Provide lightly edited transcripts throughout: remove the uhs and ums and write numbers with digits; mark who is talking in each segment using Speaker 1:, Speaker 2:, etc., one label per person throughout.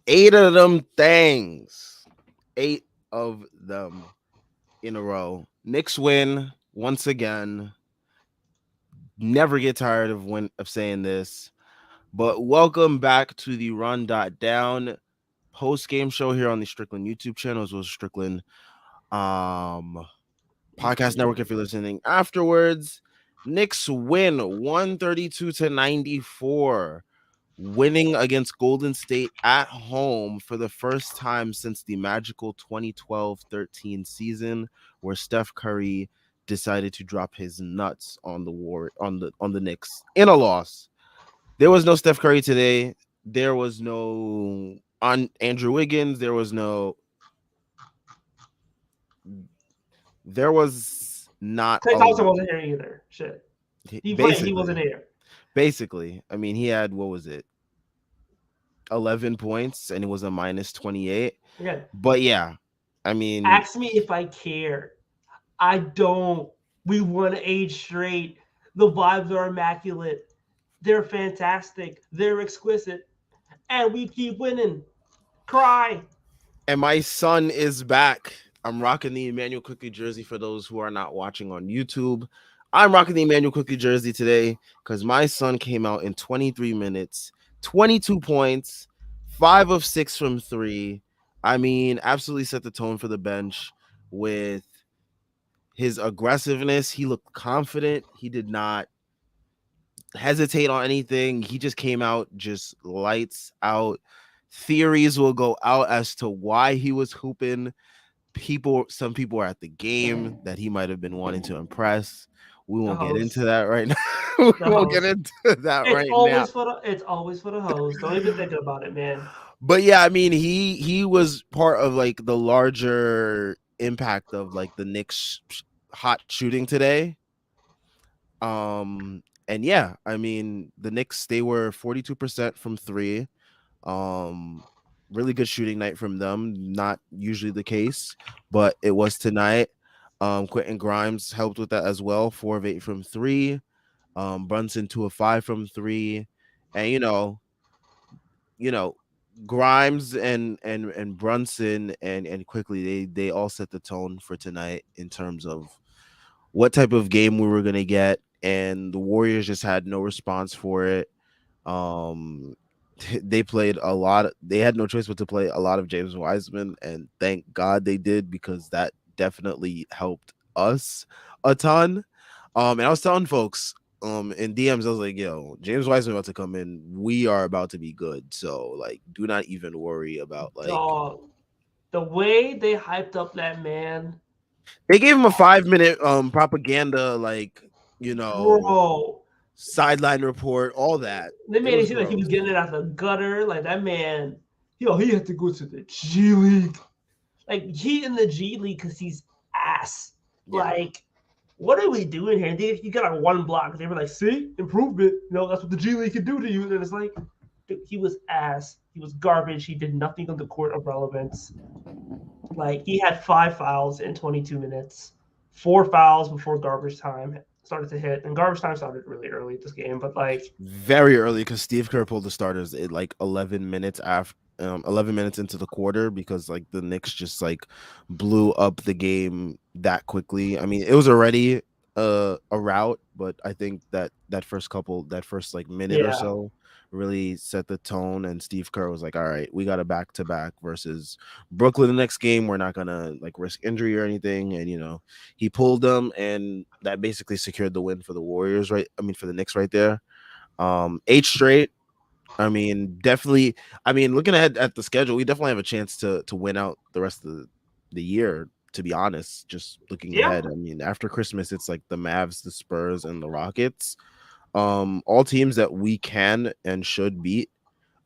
Speaker 1: 8 of them things. 8 of them in a row. Knicks win once again. Never get tired of saying this. But welcome back to the Run.down post game show here on the Strickland YouTube channel, as well as Strickland um podcast network if you're listening afterwards. Knicks win 132 to 94, winning against Golden State at home for the first time since the magical 2012-13 season, where Steph Curry decided to drop his nuts on the Knicks in a loss. There was no Steph Curry today. There was no on Andrew Wiggins. There was not
Speaker 2: Clay
Speaker 1: a
Speaker 2: Thompson wasn't here either. Shit. He played. He wasn't
Speaker 1: basically.
Speaker 2: here.
Speaker 1: Basically, I mean, he had what was it, 11 points, and it was a minus 28.
Speaker 2: Again,
Speaker 1: But yeah, I mean,
Speaker 2: ask me if I care. I don't. We won 8 straight. The vibes are immaculate. They're fantastic. They're exquisite. And we keep winning. Cry.
Speaker 1: and my son is back. I'm rocking the Emmanuel Quickly jersey for those who are not watching on YouTube. I'm rocking the Emmanuel Quickly jersey today because my son came out in 23 minutes, 22 points, 5 of 6 from three. I mean, absolutely set the tone for the bench with his aggressiveness. He looked confident. He did not hesitate on anything. He just came out just lights out. Theories will go out as to why he was hooping. Some people are at the game that he might have been wanting to impress. We
Speaker 2: The
Speaker 1: won't get into
Speaker 2: host.
Speaker 1: that right now. We
Speaker 2: The
Speaker 1: won't get
Speaker 2: host.
Speaker 1: into that
Speaker 2: It's
Speaker 1: right now.
Speaker 2: always for the. It's always for the host. Don't even think about it, man.
Speaker 1: But yeah, I mean, he was part of like the larger impact of like the Knicks hot shooting today. And yeah, I mean, the Knicks, they were 42% from three. Um, really good shooting night from them. Not usually the case, but it was tonight. Quentin Grimes helped with that as well. 4 of 8 from three. Brunson 2 of 5 from three. And you know, Grimes and Brunson and quickly they all set the tone for tonight in terms of what type of game we were gonna get, and the Warriors just had no response for it. Um, they played a lot. They had no choice but to play a lot of James Wiseman, and thank God they did because that definitely helped us a ton. And I was telling folks in DMs, I was like, "Yo, James Wiseman about to come in. We are about to be good. So like, do not even worry about like."
Speaker 2: Dog. The way they hyped up that man,
Speaker 1: They gave him a 5 minute propaganda, like you know,
Speaker 2: bro.
Speaker 1: sideline report, all that.
Speaker 2: They
Speaker 1: It
Speaker 2: made it
Speaker 1: was
Speaker 2: seem like he was
Speaker 1: gross.
Speaker 2: getting it out the gutter. Like that man, he had to go to the G League. Like he in the G League because he's ass.
Speaker 1: Yeah.
Speaker 2: Like, what are we doing here? You got like one block. They were like, see, improvement. That's what the G League can do to you. And it's like, dude, he was ass. He was garbage. He did nothing on the court of relevance. Like he had 5 fouls in 22 minutes, 4 fouls before garbage time started to hit, and garbage time started really early this game. But like,
Speaker 1: Very early because Steve Kerr pulled the starters at like 11 minutes after 11 minutes into the quarter because like the Knicks just like blew up the game that quickly. I mean, it was already a rout, but I think that first like minute or
Speaker 2: yeah,
Speaker 1: so really set the tone, and Steve Kerr was like, all right, we got a back to back versus Brooklyn the next game. We're not gonna like risk injury or anything. And he pulled them, and that basically secured the win for the Warriors, right? I mean, for the Knicks right there. 8 straight. I mean, definitely. I mean, looking ahead at the schedule, we definitely have a chance to win out the rest of the year. To be honest, just looking
Speaker 2: yeah,
Speaker 1: ahead. I mean, after Christmas, it's like the Mavs, the Spurs, and the Rockets. All teams that we can and should beat.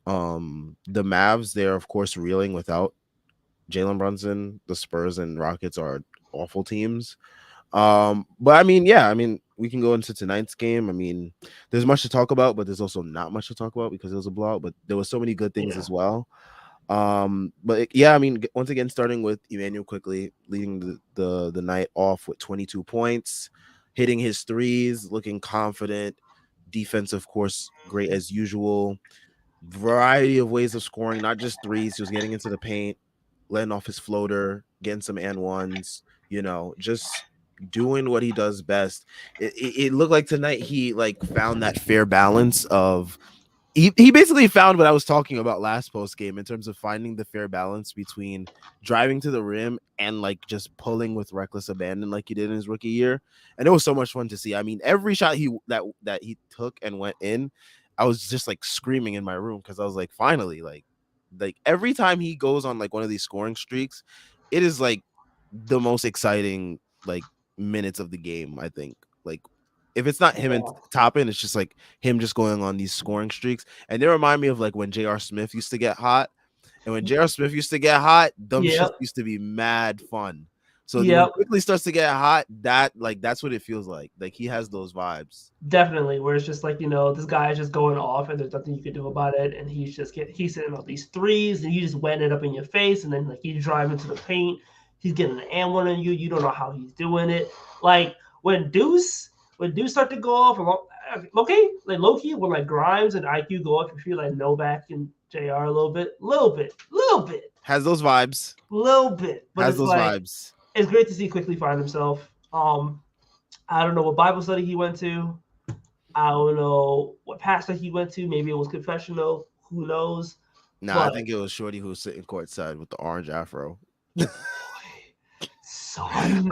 Speaker 1: The Mavs, they're of course reeling without Jalen Brunson. The Spurs and Rockets are awful teams. But I mean, yeah, I mean, we can go into tonight's game. I mean, there's much to talk about, but there's also not much to talk about because it was a blowout. But there was so many good things
Speaker 2: yeah,
Speaker 1: as well. Yeah, I mean, once again, starting with Emmanuel quickly leading the night off with 22 points, hitting his threes, looking confident. Defense, of course, great as usual. variety of ways of scoring, not just threes. He was getting into the paint, letting off his floater, getting some and ones, just doing what he does best. It looked like tonight he like found that fair balance of he basically found what I was talking about last post game in terms of finding the fair balance between driving to the rim and like just pulling with reckless abandon like he did in his rookie year. And it was so much fun to see. I mean, every shot he took and went in, I was just like screaming in my room because I was like, finally, like every time he goes on like one of these scoring streaks, it is like the most exciting like minutes of the game, I think. Like if it's not him and
Speaker 2: Yeah.
Speaker 1: Toppin, it's just like him just going on these scoring streaks. And they remind me of like when J.R. Smith used to get hot. And when J.R. Smith used to get hot, them shits
Speaker 2: Yep.
Speaker 1: used to be mad fun. So when
Speaker 2: Yep.
Speaker 1: quickly starts to get hot, that's what it feels like. Like he has those vibes.
Speaker 2: Definitely, where it's just like, this guy is just going off and there's nothing you can do about it, and he's hitting all these threes and you just wetting it up in your face, and then like you drive into the paint, he's getting an and one on you. You don't know how he's doing it. Like when Deuce start to go off, okay, like low key when like Grimes and IQ go off, you feel like Novak and JR a little bit,
Speaker 1: Has those vibes.
Speaker 2: little bit, but
Speaker 1: Has
Speaker 2: it's
Speaker 1: those
Speaker 2: like
Speaker 1: vibes.
Speaker 2: it's great to see quickly find himself. I don't know what Bible study he went to. I don't know what pastor he went to. Maybe it was confessional. Who knows?
Speaker 1: Nah, I
Speaker 2: But
Speaker 1: think it was Shorty who was sitting courtside with the orange afro.
Speaker 2: son,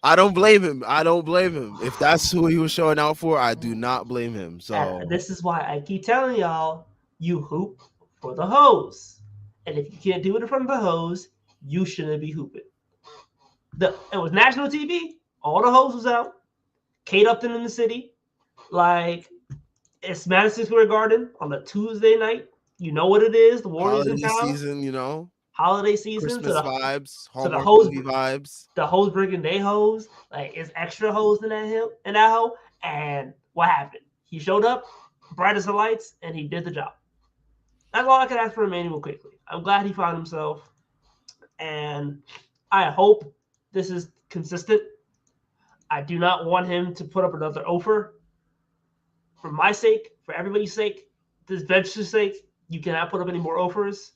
Speaker 1: I don't blame him. I don't blame him. If that's who he was showing out for, I do not blame him. So
Speaker 2: this is why I keep telling y'all, you hoop for the hose. And if you can't do it in front of the hose, you shouldn't be hooping. It was national TV. All the hose was out. Kate Upton in the city. Like, it's Madison Square Garden on a Tuesday night. You know what it is. The Warriors in
Speaker 1: holiday
Speaker 2: town.
Speaker 1: season,
Speaker 2: Holiday season.
Speaker 1: Christmas vibes,
Speaker 2: So the
Speaker 1: Hallmark
Speaker 2: hose
Speaker 1: movie vibes.
Speaker 2: the hose bringing they hose, like it's extra hose in that hole. And what happened? He showed up, bright as the lights, and he did the job. That's all I can ask for Emmanuel quickly. I'm glad he found himself, and I hope this is consistent. I do not want him to put up another offer. For my sake, for everybody's sake, this bench's sake, you cannot put up any more offers.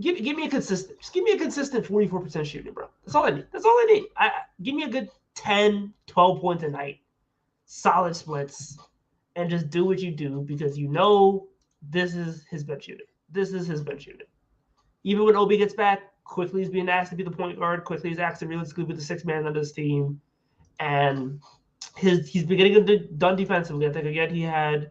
Speaker 2: Give me a consistent. Just give me a consistent 44% shooting, bro. That's all I need. That's all I need. Give me a good 10, 12 points a night, solid splits, and just do what you do because this is his bench unit. This is his bench unit. Even when OB gets back, quickly he's being asked to be the point guard. Quickly he's asked to realistically be the sixth man on this team, and he's been getting done defensively. I think again he had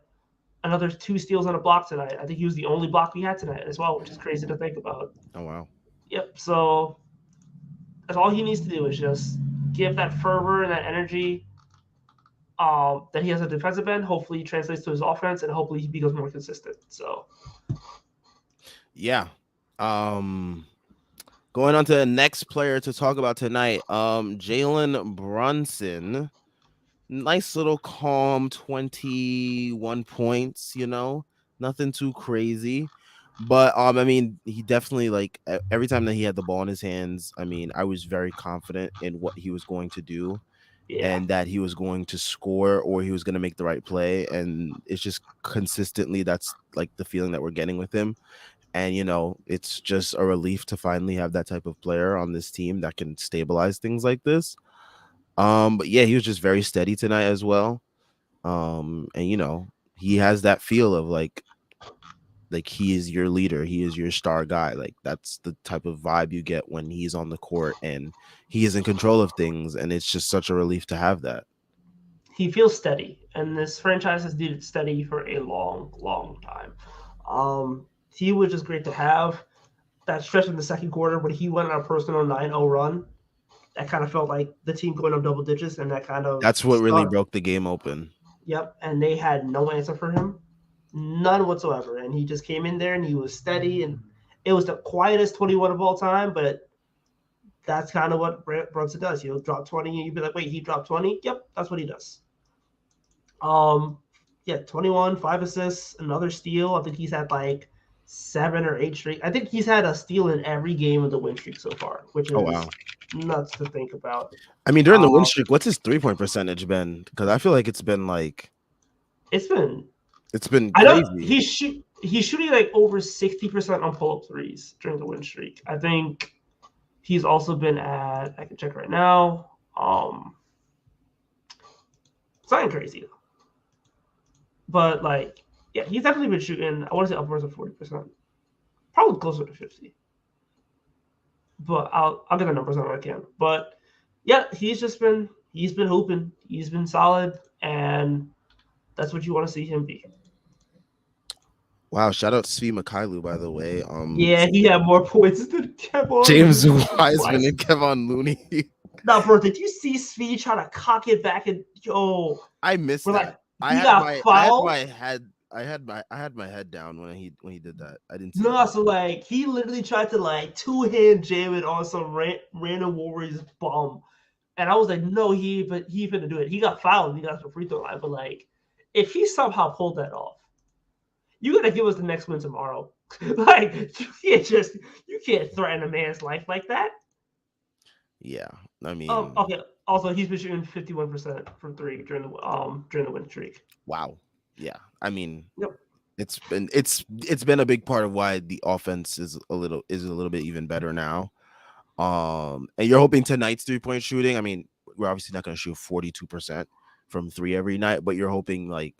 Speaker 2: another 2 steals on a block tonight. I think he was the only block we had tonight as well, which is crazy to think about.
Speaker 1: Oh wow.
Speaker 2: Yep. So that's all he needs to do is just give that fervor and that energy that he has a defensive end. Hopefully, he translates to his offense, and hopefully, he becomes more consistent. So,
Speaker 1: yeah. Going on to the next player to talk about tonight. Jalen Brunson. Nice little calm 21 points, nothing too crazy. But I mean, he definitely like every time that he had the ball in his hands, I mean, I was very confident in what he was going to do
Speaker 2: yeah,
Speaker 1: and that he was going to score or he was going to make the right play. And it's just consistently that's like the feeling that we're getting with him. And it's just a relief to finally have that type of player on this team that can stabilize things like this. But yeah, he was just very steady tonight as well. And he has that feel of like he is your leader, he is your star guy. Like that's the type of vibe you get when he's on the court and he is in control of things, and it's just such a relief to have that.
Speaker 2: he feels steady, and this franchise has needed steady for a long, long time. He was just great to have. That stretch in the second quarter when he went on a personal 9-0 run, that kind of felt like the team going up double digits, and that kind of
Speaker 1: That's what really broke the game open.
Speaker 2: Yep, and they had no answer for him, none whatsoever. And he just came in there and he was steady, and it was the quietest 21 of all time. But that's kind of what Brunson does. He'll drop 20, and you'd be like, "Wait, he dropped 20?" Yep, that's what he does. Yeah, 21, 5 assists, another steal. I think he's had like 7 or 8 straight. I think he's had a steal in every game of the win streak so far, which
Speaker 1: Oh
Speaker 2: is
Speaker 1: wow.
Speaker 2: nuts to think about.
Speaker 1: I mean, during the win streak, what's his 3-point percentage been? Because I feel like it's been
Speaker 2: It's been
Speaker 1: crazy.
Speaker 2: he's shooting like over 60% on pull up threes during the win streak. I think he's also been at, I can check right now. It's not crazy, but like, yeah, he's definitely been shooting. I want to say upwards of 40%, probably closer to 50. But I'll get the numbers on what I can. But yeah, he's been hooping. He's been solid, and that's what you want to see him be.
Speaker 1: Wow, shout out to Svi Mikhailuk, by the way.
Speaker 2: Yeah, he had more points than Kevon
Speaker 1: James
Speaker 2: Looney.
Speaker 1: Wiseman and Kevon Looney.
Speaker 2: Now, bro, did you see Svi try to cock it back and yo?
Speaker 1: I missed
Speaker 2: We're
Speaker 1: that.
Speaker 2: like, he got fouled.
Speaker 1: I had my head down when he did that. I didn't see
Speaker 2: No,
Speaker 1: that.
Speaker 2: so like he literally tried to like two-hand jam it on some random Warriors bum, and I was like, no, he finna do it. He got fouled. He got the free throw line, but like, if he somehow pulled that off, you gotta give us the next win tomorrow. Like you can't threaten a man's life like that.
Speaker 1: Yeah, I mean,
Speaker 2: Okay. Also, he's been shooting 51% from three during the win streak.
Speaker 1: wow. Yeah, I mean,
Speaker 2: Yep.
Speaker 1: it's been a big part of why the offense is a little bit even better now. And you're hoping tonight's 3-point shooting. I mean, we're obviously not going to shoot 42% from three every night, but you're hoping like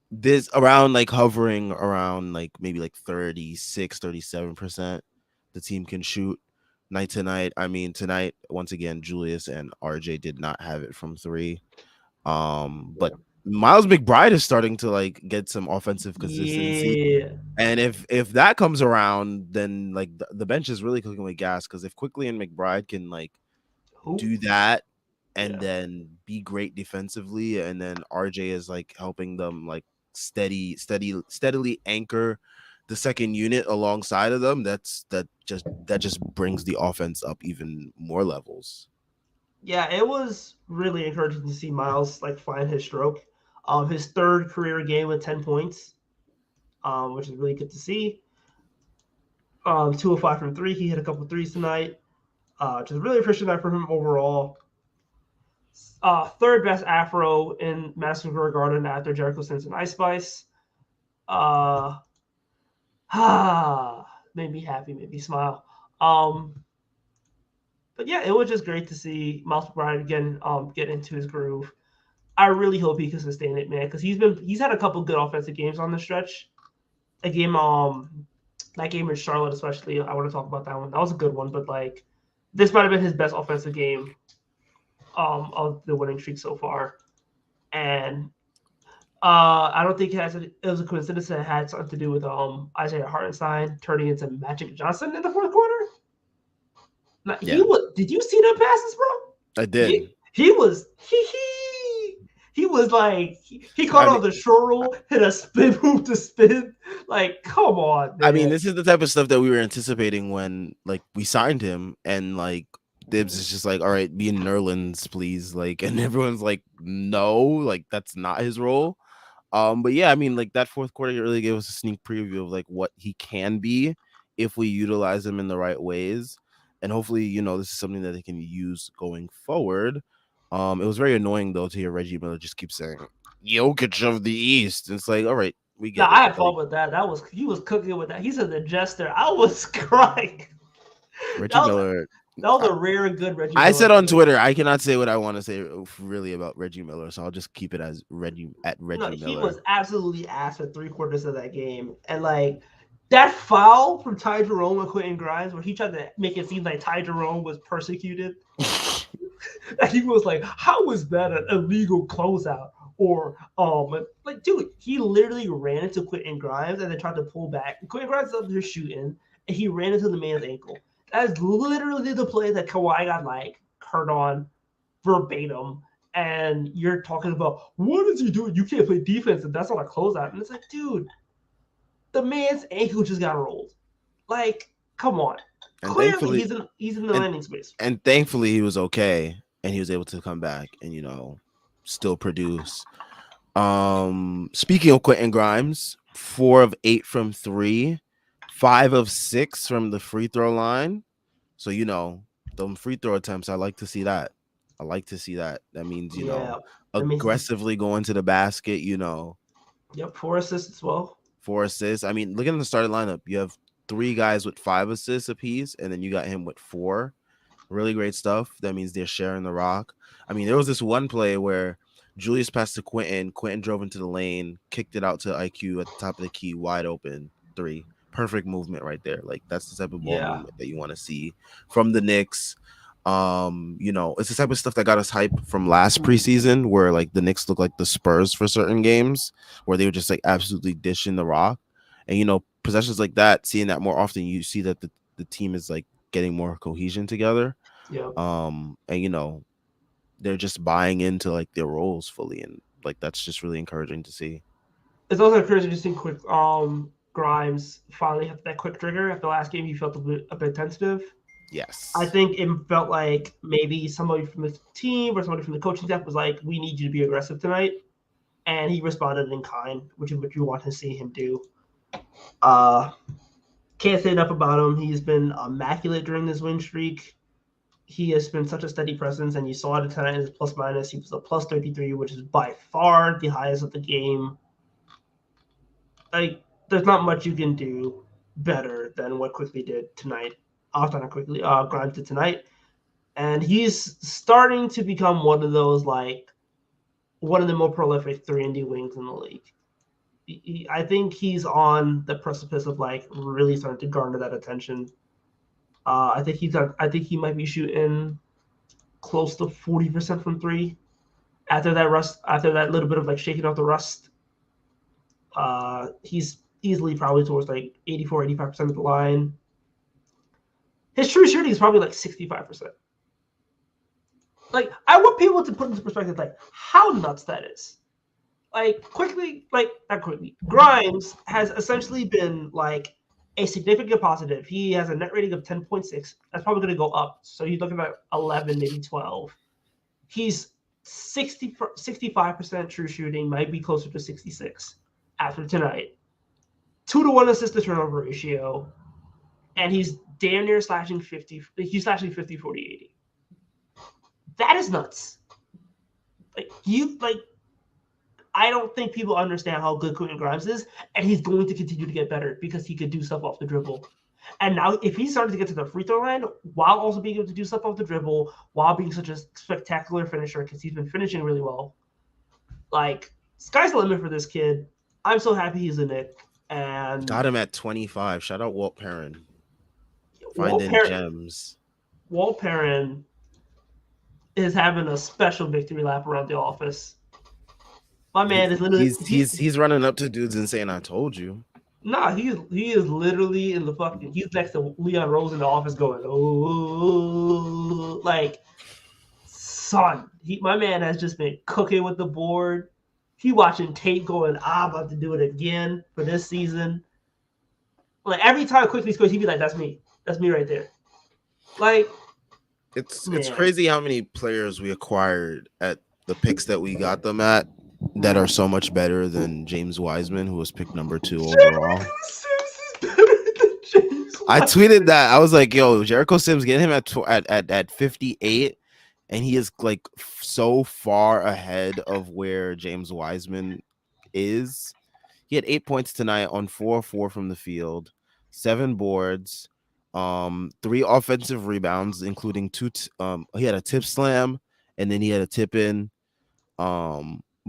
Speaker 1: this around like hovering around like maybe like 36-37% the team can shoot night to night. I mean, tonight once again Julius and RJ did not have it from three. But Miles McBride is starting to like get some offensive consistency.
Speaker 2: Yeah.
Speaker 1: And if that comes around, then like the bench is really cooking with gas, because if Quickly and McBride can like
Speaker 2: Who?
Speaker 1: do that and
Speaker 2: Yeah.
Speaker 1: then be great defensively, and then RJ is like helping them like steadily anchor the second unit alongside of them, that just brings the offense up even more levels.
Speaker 2: Yeah, it was really encouraging to see Miles like find his stroke. His third career game with 10 points, which is really good to see. 2 of 5 from three. He hit a couple threes tonight. Just really appreciate that from him overall. Third best Afro in Madison Square Garden after Jericho Sims and Ice Spice. Uh, made me happy, made me smile. But yeah, it was just great to see Miles McBride again get into his groove. I really hope he can sustain it, man, because he's had a couple good offensive games on the stretch. A game that game in Charlotte especially, I want to talk about that one. That was a good one, but like this might have been his best offensive game of the winning streak so far. And I don't think it was a coincidence that it had something to do with Isaiah Hartenstein turning into Magic Johnson in the fourth quarter. Now,
Speaker 1: Yeah,
Speaker 2: did you see them passes, bro?
Speaker 1: I did.
Speaker 2: He was he was like he caught
Speaker 1: I
Speaker 2: on
Speaker 1: mean,
Speaker 2: the short roll, hit a spin move to spin. Like, come on,
Speaker 1: I mean,
Speaker 2: man.
Speaker 1: this is the type of stuff that we were anticipating when like we signed him, and like Dibs is just like, all right, be in Nerlens, please. Like, and everyone's like, no, like that's not his role. But yeah, I mean, like that fourth quarter really gave us a sneak preview of like what he can be if we utilize him in the right ways. And hopefully, this is something that they can use going forward. It was very annoying though to hear Reggie Miller just keep saying Jokic of the East. It's like, all right, we
Speaker 2: Now
Speaker 1: get
Speaker 2: I
Speaker 1: it.
Speaker 2: had fun
Speaker 1: Like
Speaker 2: with that. He was cooking with that. He said the jester. I was crying.
Speaker 1: Reggie
Speaker 2: That was
Speaker 1: Miller.
Speaker 2: that was a rare and good Reggie
Speaker 1: I
Speaker 2: Miller
Speaker 1: said on
Speaker 2: comment.
Speaker 1: Twitter, I cannot say what I want to say really about Reggie Miller, so I'll just keep it as
Speaker 2: No,
Speaker 1: Reggie
Speaker 2: he
Speaker 1: Miller.
Speaker 2: was absolutely ass for 3 quarters of that game. And like that foul from Ty Jerome and Quentin Grimes, where he tried to make it seem like Ty Jerome was persecuted. And he was like, how is that an illegal closeout? Or like, dude, he literally ran into Quentin Grimes and then tried to pull back. Quentin Grimes is up there shooting, and he ran into the man's ankle. That is literally the play that Kawhi got like hurt on verbatim. And you're talking about what is he doing? You can't play defense, and that's not a closeout. And it's like, dude, the man's ankle just got rolled. Like, come on.
Speaker 1: and
Speaker 2: Clearly,
Speaker 1: thankfully,
Speaker 2: he's in the
Speaker 1: and
Speaker 2: landing space.
Speaker 1: and thankfully he was okay, and he was able to come back and still produce. Speaking of Quentin Grimes, 4 of 8 from three, 5 of 6 from the free throw line. So them free throw attempts, I like to see that. I like to see that. That means
Speaker 2: Yeah, that means
Speaker 1: aggressively going to the basket.
Speaker 2: yep, 4 assists as well.
Speaker 1: 4 assists. I mean, look at the starting lineup. You have three guys with 5 assists apiece, and then you got him with four. Really great stuff. That means they're sharing the rock. I mean, there was this one play where Julius passed to Quentin. Quentin drove into the lane, kicked it out to IQ at the top of the key, wide open three. Perfect movement right there. Like that's the type of ball
Speaker 2: Yeah.
Speaker 1: movement that you want to see from the Knicks. It's the type of stuff that got us hype from last preseason, where like the Knicks look like the Spurs for certain games, where they were just like absolutely dishing the rock. And possessions like that, seeing that more often, you see that the team is like getting more cohesion together.
Speaker 2: Yeah.
Speaker 1: And they're just buying into like their roles fully, and like that's just really encouraging to see.
Speaker 2: It's also encouraging to see quick Grimes finally have that quick trigger. After the last game, he felt a bit tentative. I
Speaker 1: Yes.
Speaker 2: think it felt like maybe somebody from the team or somebody from the coaching staff was like, "We need you to be aggressive tonight," and he responded in kind, which is what you want to see him do. Uh, can't say enough about him. He's been immaculate during this win streak. He has been such a steady presence, and you saw it tonight in his plus minus. He was a plus 33, which is by far the highest of the game. Like, there's not much you can do better than what Quickly did tonight. Not Quickly, Grimes did tonight. And he's starting to become one of those, like, one of the more prolific 3-and-D wings in the league. I think he's on the precipice of, like, really starting to garner that attention. I think he might be shooting close to 40% from three after that little bit of like shaking off the rust. He's easily probably towards like 84-85% of the line. His true shooting is probably like 65%. Like, I want people to put into perspective like how nuts that is. Like, not quickly, Grimes has essentially been like a significant positive. He has a net rating of 10.6. That's probably going to go up. So he's looking at 11, maybe 12. He's 65% true shooting, might be closer to 66 after tonight. 2-to-1 assist to turnover ratio, and he's damn near slashing 50. He's slashing 50, 40, 80. That is nuts. I don't think people understand how good Quentin Grimes is, and he's going to continue to get better because he could do stuff off the dribble. And now, if he's starting to get to the free throw line while also being able to do stuff off the dribble, while being such a spectacular finisher, because he's been finishing really well, like, sky's the limit for this kid. I'm so happy he's a Knick. And
Speaker 1: Got him at 25. Shout out Walt Perrin.
Speaker 2: Walt
Speaker 1: Finding
Speaker 2: Perrin,
Speaker 1: gems.
Speaker 2: Walt Perrin is having a special victory lap around the office. My man is literally
Speaker 1: He's running up to dudes and saying, "I told you."
Speaker 2: Nah, he is literally in the fucking. He's next to Leon Rose in the office, going, "Oh, like, son." My man has just been cooking with the board. He watching tape, going, "I'm about to do it again for this season." Like, every time Quickly scores, he'd be like, "That's me. That's me right there." Like,
Speaker 1: It's
Speaker 2: man,
Speaker 1: crazy how many players we acquired at the picks that we got them at that are so much better than James Wiseman, who was picked number 2 overall.
Speaker 2: Sims is better than James.
Speaker 1: I tweeted that. I was like, "Yo, Jericho Sims, get him at 58, and he is like so far ahead of where James Wiseman is." He had 8 points tonight on 4-4 from the field, 7 boards, 3 offensive rebounds, including he had a tip slam, and then he had a tip in.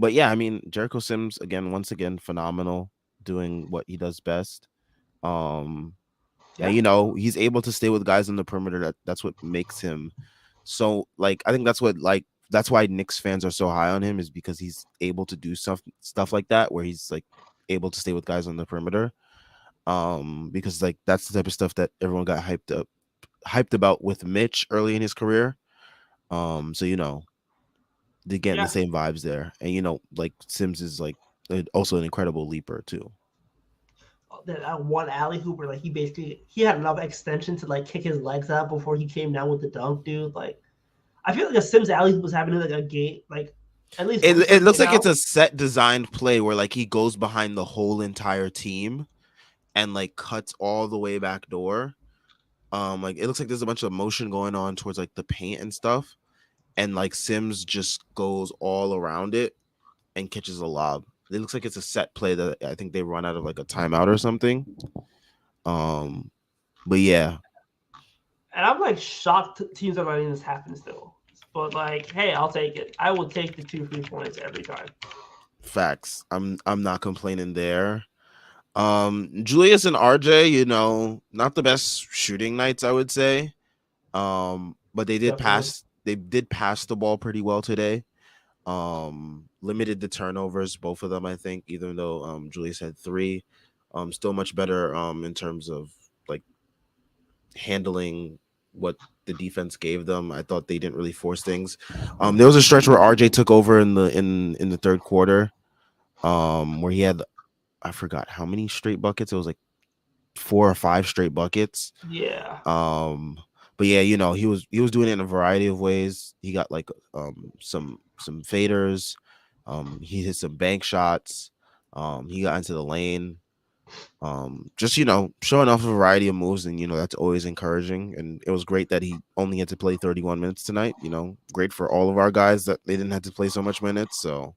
Speaker 1: But yeah, I mean, Jericho Sims once again, phenomenal, doing what he does best. Um,
Speaker 2: Yeah.
Speaker 1: and he's able to stay with guys on the perimeter. That's what makes him so, like, I think that's why Knicks fans are so high on him, is because he's able to do stuff like that, where he's like able to stay with guys on the perimeter. Because like that's the type of stuff that everyone got hyped about with Mitch early in his career. So they're getting
Speaker 2: Yeah.
Speaker 1: the same vibes there. And like Sims is like also an incredible leaper too.
Speaker 2: That one alley hoop where like he had enough extension to like kick his legs out before he came down with the dunk, dude. Like, I feel like a Sims alley hoop was happening like a game, like at least once
Speaker 1: It
Speaker 2: per
Speaker 1: looks
Speaker 2: game
Speaker 1: like
Speaker 2: now.
Speaker 1: it's a set designed play where like he goes behind the whole entire team and like cuts all the way back door. Like it looks like there's a bunch of motion going on towards like the paint and stuff, and like Sims just goes all around it and catches a lob. It looks like it's a set play that I think they run out of like a timeout or something. Um, but yeah,
Speaker 2: And I'm like shocked teams are letting this happen still. But like, hey, I'll take it. I will take the 2 free points every time.
Speaker 1: facts. I'm not complaining there. Julius and RJ, not the best shooting nights, I would say. But
Speaker 2: Definitely.
Speaker 1: they did pass the ball pretty well today. Limited the turnovers, both of them, I think, even though Julius had three. Still much better in terms of like handling what the defense gave them. I thought they didn't really force things. There was a stretch where RJ took over in the third quarter, where he had, I forgot how many straight buckets. It was like 4 or 5 straight buckets.
Speaker 2: Yeah.
Speaker 1: Um, but yeah, he was doing it in a variety of ways. He got like some faders. He hit some bank shots. He got into the lane. Just showing off a variety of moves, and that's always encouraging. And it was great that he only had to play 31 minutes tonight. Great for all of our guys that they didn't have to play so much minutes. So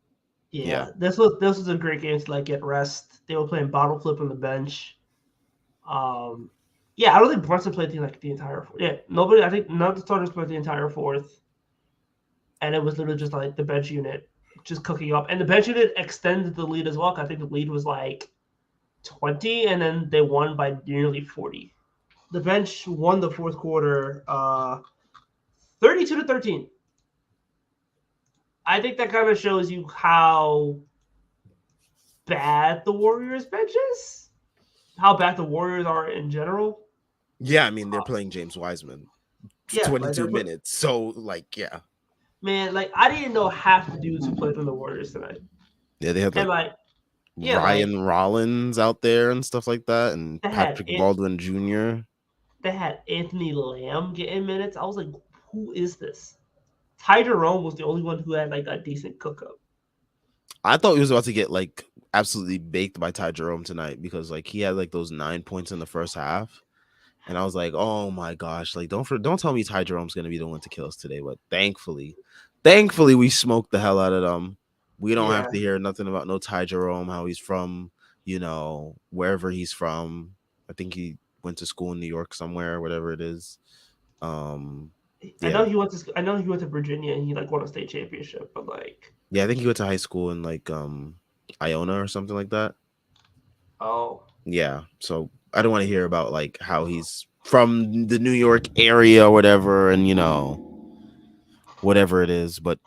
Speaker 1: yeah,
Speaker 2: Yeah. This was a great game to like get rest. They were playing bottle flip on the bench. Um yeah, I don't think Brunson played the entire yeah, nobody I think none of the starters played the entire fourth. And it was literally just like the bench unit just cooking up. And the bench unit extended the lead as well. I think the lead was like 20 and then they won by nearly 40. The bench won the fourth quarter 32-13. I think that kind of shows you how bad the Warriors bench is, how bad the Warriors are in general.
Speaker 1: yeah. I mean, they're playing James Wiseman
Speaker 2: Yeah, like
Speaker 1: 22 minutes. So like, yeah,
Speaker 2: man, like I didn't know half the dudes who played from the Warriors tonight.
Speaker 1: yeah. They had
Speaker 2: And
Speaker 1: like
Speaker 2: like, yeah, like
Speaker 1: Ryan Rollins out there and stuff like that, and
Speaker 2: they had
Speaker 1: Patrick Baldwin Jr.
Speaker 2: they had Anthony Lamb getting minutes. I was like, who is this? Ty Jerome was the only one who had like a decent cook up.
Speaker 1: I thought he was about to get like absolutely baked by Ty Jerome tonight because like he had like those 9 points in the first half, and I was like, oh my gosh, like don't tell me Ty Jerome's gonna be the one to kill us today. But thankfully we smoked the hell out of them. We don't have
Speaker 2: Yeah,
Speaker 1: to hear nothing about no Ty Jerome, how he's from, wherever he's from. I think he went to school in New York somewhere, whatever it is. Um,
Speaker 2: I
Speaker 1: yeah,
Speaker 2: know he went to Virginia and he like won a state championship, but like,
Speaker 1: yeah, I think he went to high school in like Iona or something like that.
Speaker 2: oh
Speaker 1: Yeah, so I don't want to hear about like how he's from the New York area or whatever, and whatever it is. But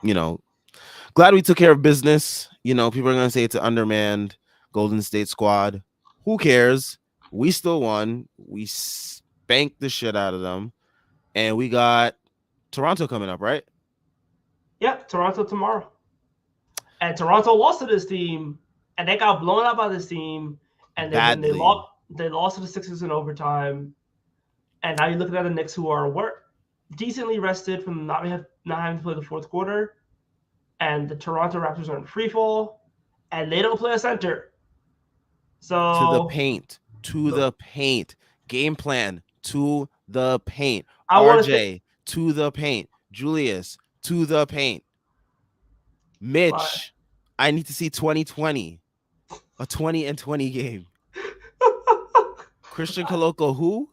Speaker 1: glad we took care of business. People are gonna say it's an undermanned Golden State squad. Who cares? We still won. We spanked the shit out of them, and we got Toronto coming up, right?
Speaker 2: yeah, Toronto tomorrow. And Toronto lost to this team, and they got blown out by this team, and they
Speaker 1: Badly.
Speaker 2: lost to the Sixers in overtime. And now you're looking at the Knicks, who are decently rested from not having to play the fourth quarter, and the Toronto Raptors are in free fall, and they don't play a center.
Speaker 1: To the
Speaker 2: So
Speaker 1: paint. To the paint. Game plan to the paint.
Speaker 2: I want to say,
Speaker 1: RJ to the paint. Julius to the paint.
Speaker 2: but
Speaker 1: Mitch, I need to see 2020. A 20 and 20 game. Christian Koloko, who?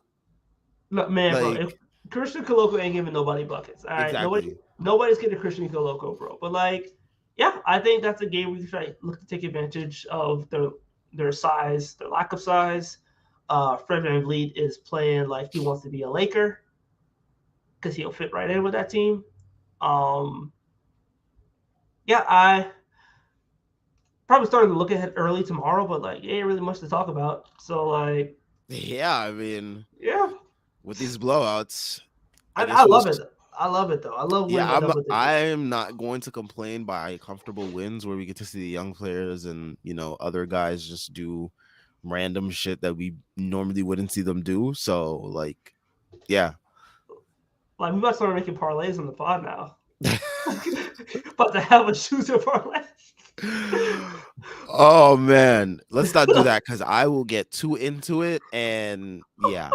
Speaker 2: no, man, bro, if
Speaker 1: Like,
Speaker 2: Christian Koloko ain't giving nobody buckets, all right,
Speaker 1: exactly.
Speaker 2: nobody's getting Christian Koloko, bro. But like, yeah, I think that's a game we can try look to take advantage of their size, their lack of size. Fred VanVleet is playing like he wants to be a Laker because he'll fit right in with that team. Um, yeah, I probably starting to look ahead early tomorrow, but like, ain't really much to talk about. So like,
Speaker 1: Yeah, I mean,
Speaker 2: yeah,
Speaker 1: with these blowouts, I
Speaker 2: I
Speaker 1: guess
Speaker 2: love it. I love it though. I love winning
Speaker 1: yeah,
Speaker 2: by
Speaker 1: I'm
Speaker 2: double digits.
Speaker 1: I'm not going to complain by comfortable wins where we get to see the young players and other guys just do random shit that we normally wouldn't see them do. So like, yeah.
Speaker 2: Like we might start making parlays on the pod now. About to have a shooter parlay.
Speaker 1: Oh man, let's not do that because I will get too into it, and yeah.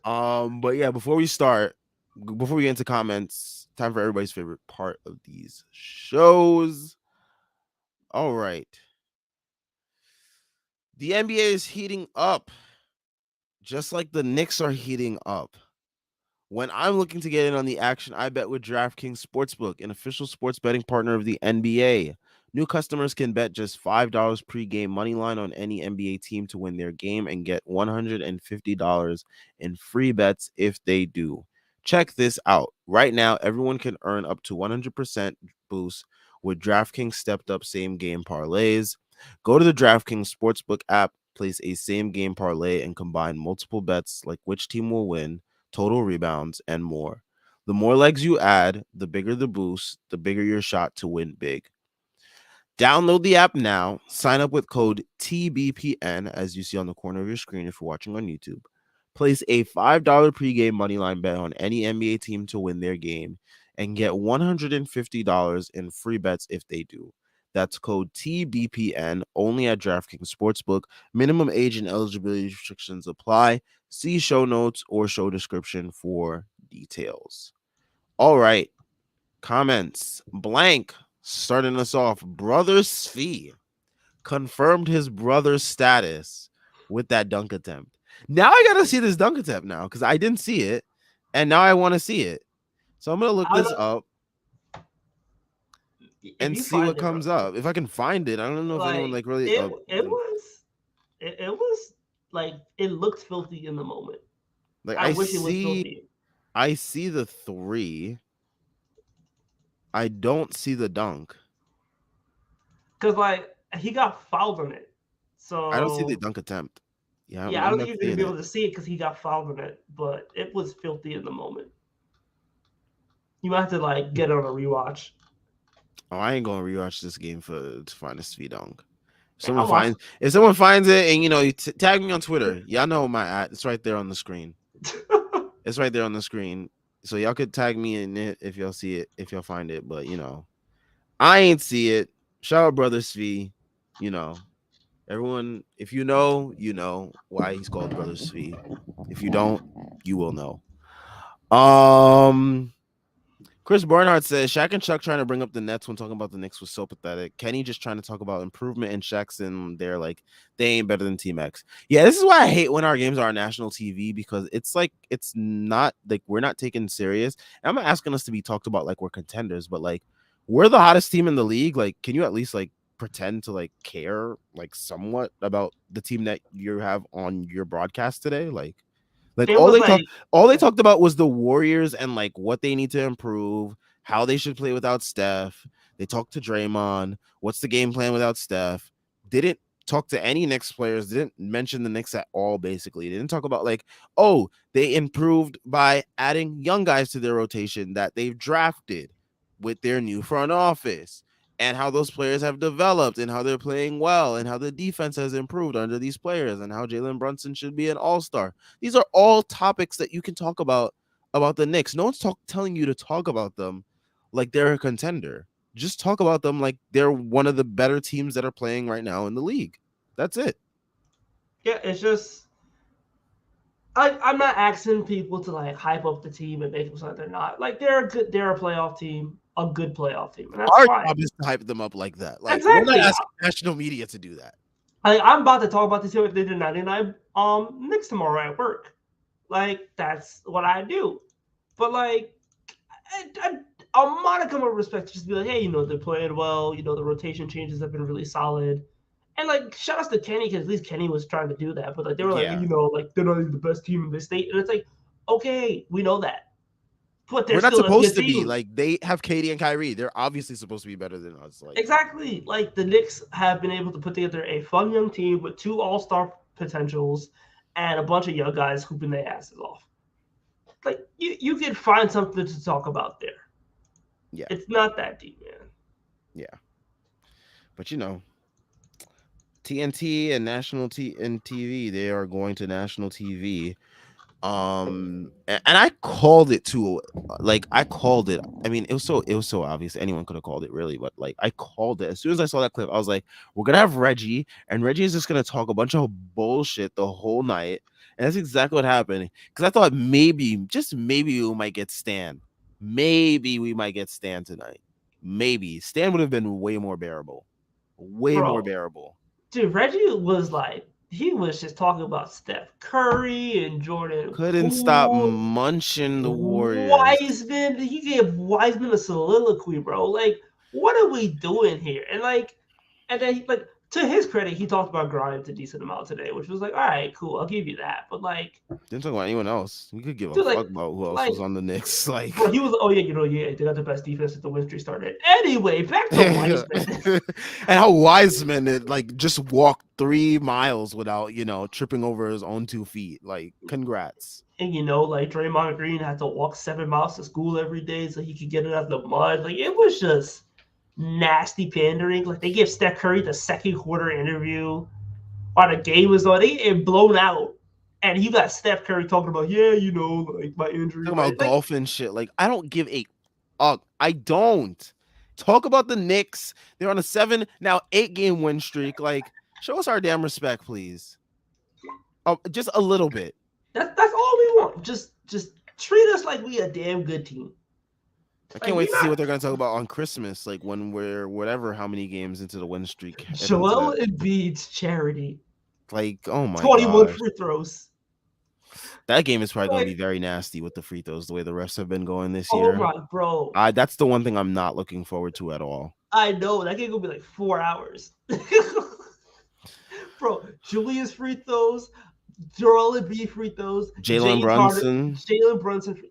Speaker 1: But yeah, before we get into comments, time for everybody's favorite part of these shows. All right. The NBA is heating up, just like the Knicks are heating up. When I'm looking to get in on the action, I bet with DraftKings Sportsbook, an official sports betting partner of the NBA. New customers can bet just $5 pre-game money line on any NBA team to win their game and get $150 in free bets if they do. Check this out. Right now, everyone can earn up to 100% boost with DraftKings stepped up same game parlays. Go to the DraftKings Sportsbook app, place a same game parlay, and combine multiple bets like which team will win, total rebounds, and more. The more legs you add, the bigger the boost, the bigger your shot to win big. Download the app now. Sign up with code TBPN, as you see on the corner of your screen if you're watching on YouTube. Place a $5 pregame moneyline bet on any NBA team to win their game and get $150 in free bets if they do. That's code TBPN only at DraftKings Sportsbook. Minimum age and eligibility restrictions apply. See show notes or show description for details. All right. Comments. Blank starting us off. Brother Svi confirmed his brother's status with that dunk attempt. Now I gotta see this dunk attempt now because I didn't see it, and now I want to see it. So I'm gonna look
Speaker 2: I
Speaker 1: this
Speaker 2: don't,
Speaker 1: up
Speaker 2: if
Speaker 1: and
Speaker 2: you
Speaker 1: see what
Speaker 2: find it, bro,
Speaker 1: comes up. If I can find it, I don't know if anyone
Speaker 2: like
Speaker 1: like really.
Speaker 2: it was like it looked filthy in the moment.
Speaker 1: Like
Speaker 2: I wish it was filthy
Speaker 1: I see the three. I don't see the dunk.
Speaker 2: because like he got fouled on it.
Speaker 1: I don't see the
Speaker 2: So
Speaker 1: dunk attempt. Yeah,
Speaker 2: yeah, I
Speaker 1: I'm
Speaker 2: don't
Speaker 1: not
Speaker 2: think you're gonna
Speaker 1: seeing
Speaker 2: be
Speaker 1: it.
Speaker 2: able to see it because he got fouled on it. But it was filthy in the moment. You might have to like get on a rewatch.
Speaker 1: Oh, I ain't gonna rewatch this game for to find a speed dunk.
Speaker 2: Yeah, I
Speaker 1: If someone finds it and you tag me on Twitter, y'all know my at. It's right there on the screen.
Speaker 2: watched.
Speaker 1: It's right there on the screen. So y'all could tag me in it if y'all see it, if y'all find it. But I ain't see it. Shout out brother Svi. You know, everyone. If you know why he's called brother Svi. If you don't, you will know. Um, Chris Barnhart says Shaq and Chuck trying to bring up the Nets when talking about the Knicks was so pathetic. Kenny just trying to talk about improvement and Shaq's in there like they ain't better than Team X. Yeah, this is why I hate when our games are on national TV because it's like it's not like we're not taken serious. And I'm not asking us to be talked about like we're contenders, but like we're the hottest team in the league. Like, can you at least like pretend to like care like somewhat about the team that you have on your broadcast today? Like
Speaker 2: It was like
Speaker 1: all they talked about was the Warriors and like what they need to improve, how they should play without Steph. They talked to Draymond. What's the game plan without Steph? Didn't talk to any Knicks players. Didn't mention the Knicks at all. Basically, didn't talk about like, oh, they improved by adding young guys to their rotation that they've drafted with their new front office, and how those players have developed and how they're playing well and how the defense has improved under these players and how Jalen Brunson should be an all-star. These are all topics that you can talk about the Knicks. No one's telling you to talk about them like they're a contender. Just talk about them like they're one of the better teams that are playing right now in the league. That's it.
Speaker 2: yeah, it's just I'm not asking people to like hype up the team and make them something they're not. Like they're a playoff team, a good playoff team, and that's
Speaker 1: Our
Speaker 2: fine.
Speaker 1: job is to hype them up like that. Like we're not
Speaker 2: Exactly.
Speaker 1: asking national media to do that.
Speaker 2: I'm about to talk about this if they did 99 Knicks tomorrow at work. Like that's what I do. But like a modicum of respect to just be like, hey, they're playing well. The rotation changes have been really solid. And like, shout outs to Kenny because at least Kenny was trying to do that. But like, they were like,
Speaker 1: Yeah.
Speaker 2: like they're not even the best team in the state. And it's like, okay, we know that, but they're
Speaker 1: We're not
Speaker 2: still a good
Speaker 1: supposed to be
Speaker 2: team.
Speaker 1: like they have Katie and Kyrie. They're obviously supposed to be better than us. Like
Speaker 2: Exactly. Like the Knicks have been able to put together a fun young team with two all-star potentials and a bunch of young guys hooping their asses off. Like you could find something to talk about there.
Speaker 1: yeah,
Speaker 2: It's not that deep, man.
Speaker 1: yeah. But TNT and national and TV, they are going to national TV. And I called it too. Like I called it. I mean, it was so obvious. Anyone could have called it really, but like I called it as soon as I saw that clip. I was like, we're gonna have Reggie, and Reggie is just gonna talk a bunch of bullshit the whole night. And that's exactly what happened. Because I thought maybe, just maybe, we might get Stan. Maybe we might get Stan tonight. Maybe Stan would have been way more bearable. way more
Speaker 2: bro.
Speaker 1: bearable.
Speaker 2: Dude, Reggie was like, he was just talking about Steph Curry and Jordan
Speaker 1: Couldn't stop
Speaker 2: Poole,
Speaker 1: munching the Warriors.
Speaker 2: Wiseman. He gave Wiseman a soliloquy, bro. Like, what are we doing here? And like, and then like to his credit, he talked about Grimes a decent amount today, which was like, all right, cool, I'll give you that. But like,
Speaker 1: Didn't talk about anyone else. You could give a
Speaker 2: dude,
Speaker 1: fuck about who else
Speaker 2: like,
Speaker 1: was on the Knicks.
Speaker 2: bro,
Speaker 1: Like,
Speaker 2: he was. Oh yeah, yeah, they got the best defense since the win streak started. Anyway, back to Wiseman.
Speaker 1: and how Wiseman like just walked 3 miles without tripping over his own 2 feet. Like, congrats.
Speaker 2: And like Draymond Green had to walk 7 miles to school every day so he could get it out of the mud. Like it was just nasty pandering. Like they gave Steph Curry the second quarter interview while the game was on. They get blown out. And you got Steph Curry talking about, yeah, like my injury.
Speaker 1: Talking about golf and shit. Like, I don't give a fuck. I don't. Talk about the Knicks. They're on a 8 game win streak. Like, show us our damn respect, please. Just a little bit.
Speaker 2: That's all we want. Just treat us like we a damn good team.
Speaker 1: I can't wait to see what they're gonna talk about on Christmas, like when we're whatever how many games into the win streak.
Speaker 2: Joel Embiid's charity.
Speaker 1: Like, oh my
Speaker 2: 21
Speaker 1: gosh.
Speaker 2: free throws.
Speaker 1: That game is probably gonna be very nasty with the free throws, the way the refs have been going this
Speaker 2: Oh
Speaker 1: year.
Speaker 2: my bro.
Speaker 1: That's the one thing I'm not looking forward to at all.
Speaker 2: I know that game gonna be like 4 hours. Bro, Julius free throws, Joel Embiid free throws,
Speaker 1: Jalen Brunson,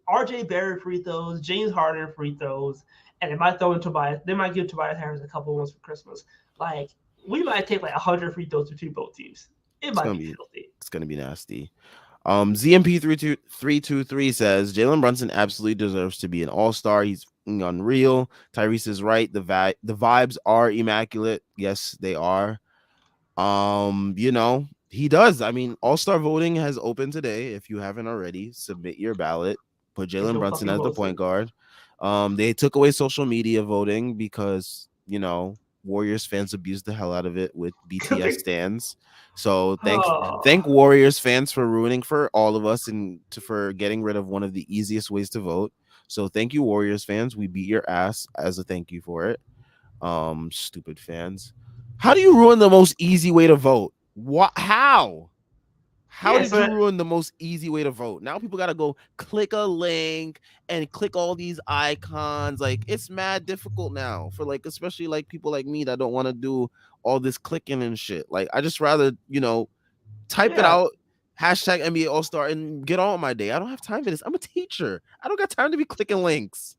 Speaker 2: RJ Barrett free throws, James Harden free throws, and they might throw in Tobias. They might give Tobias Harris a couple of ones for Christmas. Like we might take like 100 free throws between both teams. It might be filthy.
Speaker 1: It's gonna be nasty. ZMP323 says Jalen Brunson absolutely deserves to be an all-star. He's unreal. Tyrese is right. The vibes are immaculate. Yes, they are. He does. I mean, all-star voting has opened today. If you haven't already, submit your ballot. Put Jalen Brunson as the point guard. They took away social media voting because, Warriors fans abused the hell out of it with BTS stands. So thank Warriors fans for ruining for all of us and for getting rid of one of the easiest ways to vote. So thank you, Warriors fans. We beat your ass as a thank you for it. Stupid fans. How do you ruin the most easy way to vote? What? How? How did you ruin the most easy way to vote? Now people got to go click a link and click all these icons. Like, it's mad difficult now for especially people like me that don't want to do all this clicking and shit. Like, I just rather, type it out, hashtag NBA All-Star and get on with my day. I don't have time for this. I'm a teacher. I don't got time to be clicking links.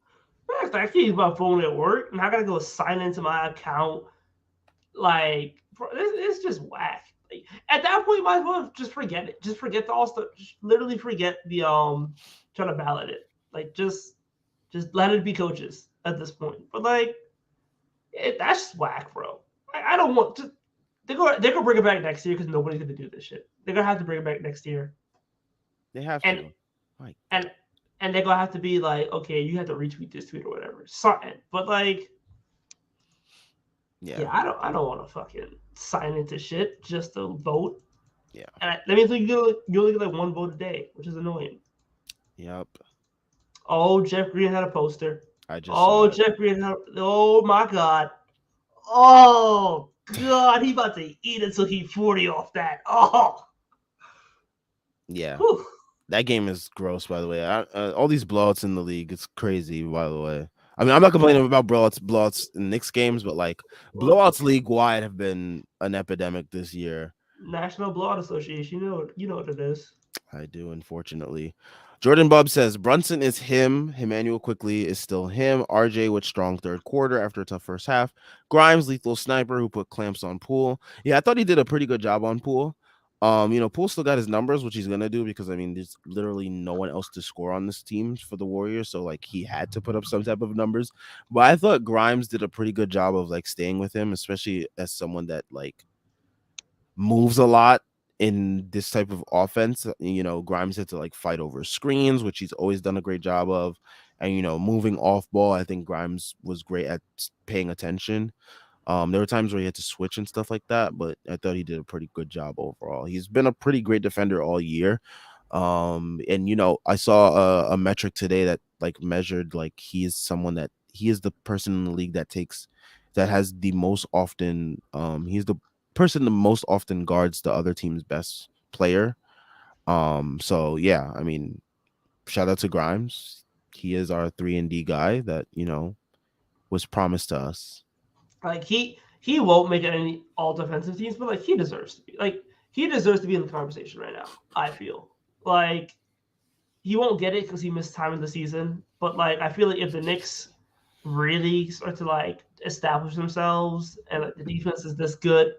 Speaker 2: I can't use my phone at work and I got to go sign into my account. Like, bro, it's just whack. Like, at that point, you might as well just forget it. Just forget the All-Star. Just literally forget the trying to ballot it. Like, just let it be coaches at this point. But that's just whack, bro. I don't want to. They're gonna bring it back next year because nobody's gonna do this shit. They're gonna have to bring it back next year.
Speaker 1: They have to.
Speaker 2: And they're gonna have to be like, okay, you have to retweet this tweet or whatever, something. But yeah, I don't want to fucking sign into shit just to vote.
Speaker 1: Yeah,
Speaker 2: and that means you only get one vote a day, which is annoying.
Speaker 1: Yep.
Speaker 2: Oh, Jeff Green had a poster.
Speaker 1: Jeff
Speaker 2: Green had. Oh my god. Oh god, he about to eat until he 40 off that. Oh.
Speaker 1: Yeah. Whew. That game is gross, by the way. All these blowouts in the league, it's crazy, by the way. I mean, I'm not complaining about blowouts in Knicks games, but blowouts league wide have been an epidemic this year.
Speaker 2: National Blowout Association, you know what it is.
Speaker 1: I do, unfortunately. Jordan Bub says Brunson is him. Emmanuel Quickly is still him. RJ with strong third quarter after a tough first half. Grimes, lethal sniper who put clamps on Poole. Yeah, I thought he did a pretty good job on Poole. Poole still got his numbers, which he's gonna do because there's literally no one else to score on this team for the Warriors, so he had to put up some type of numbers. But I thought Grimes did a pretty good job of staying with him, especially as someone that moves a lot in this type of offense. Grimes had to fight over screens, which he's always done a great job of, and moving off ball. I think Grimes was great at paying attention. There were times where he had to switch and stuff like that, but I thought he did a pretty good job overall. He's been a pretty great defender all year. And I saw a metric today that measured he is the person in the league that takes that has the most often. He's the person that most often guards the other team's best player. So yeah, I mean, shout out to Grimes. He is our 3-and-D guy that was promised to us.
Speaker 2: Like he won't make any all defensive teams, but like he deserves to be in the conversation right now. I feel like he won't get it because he missed time in the season. But like I feel like if the Knicks really start to like establish themselves and like the defense is this good,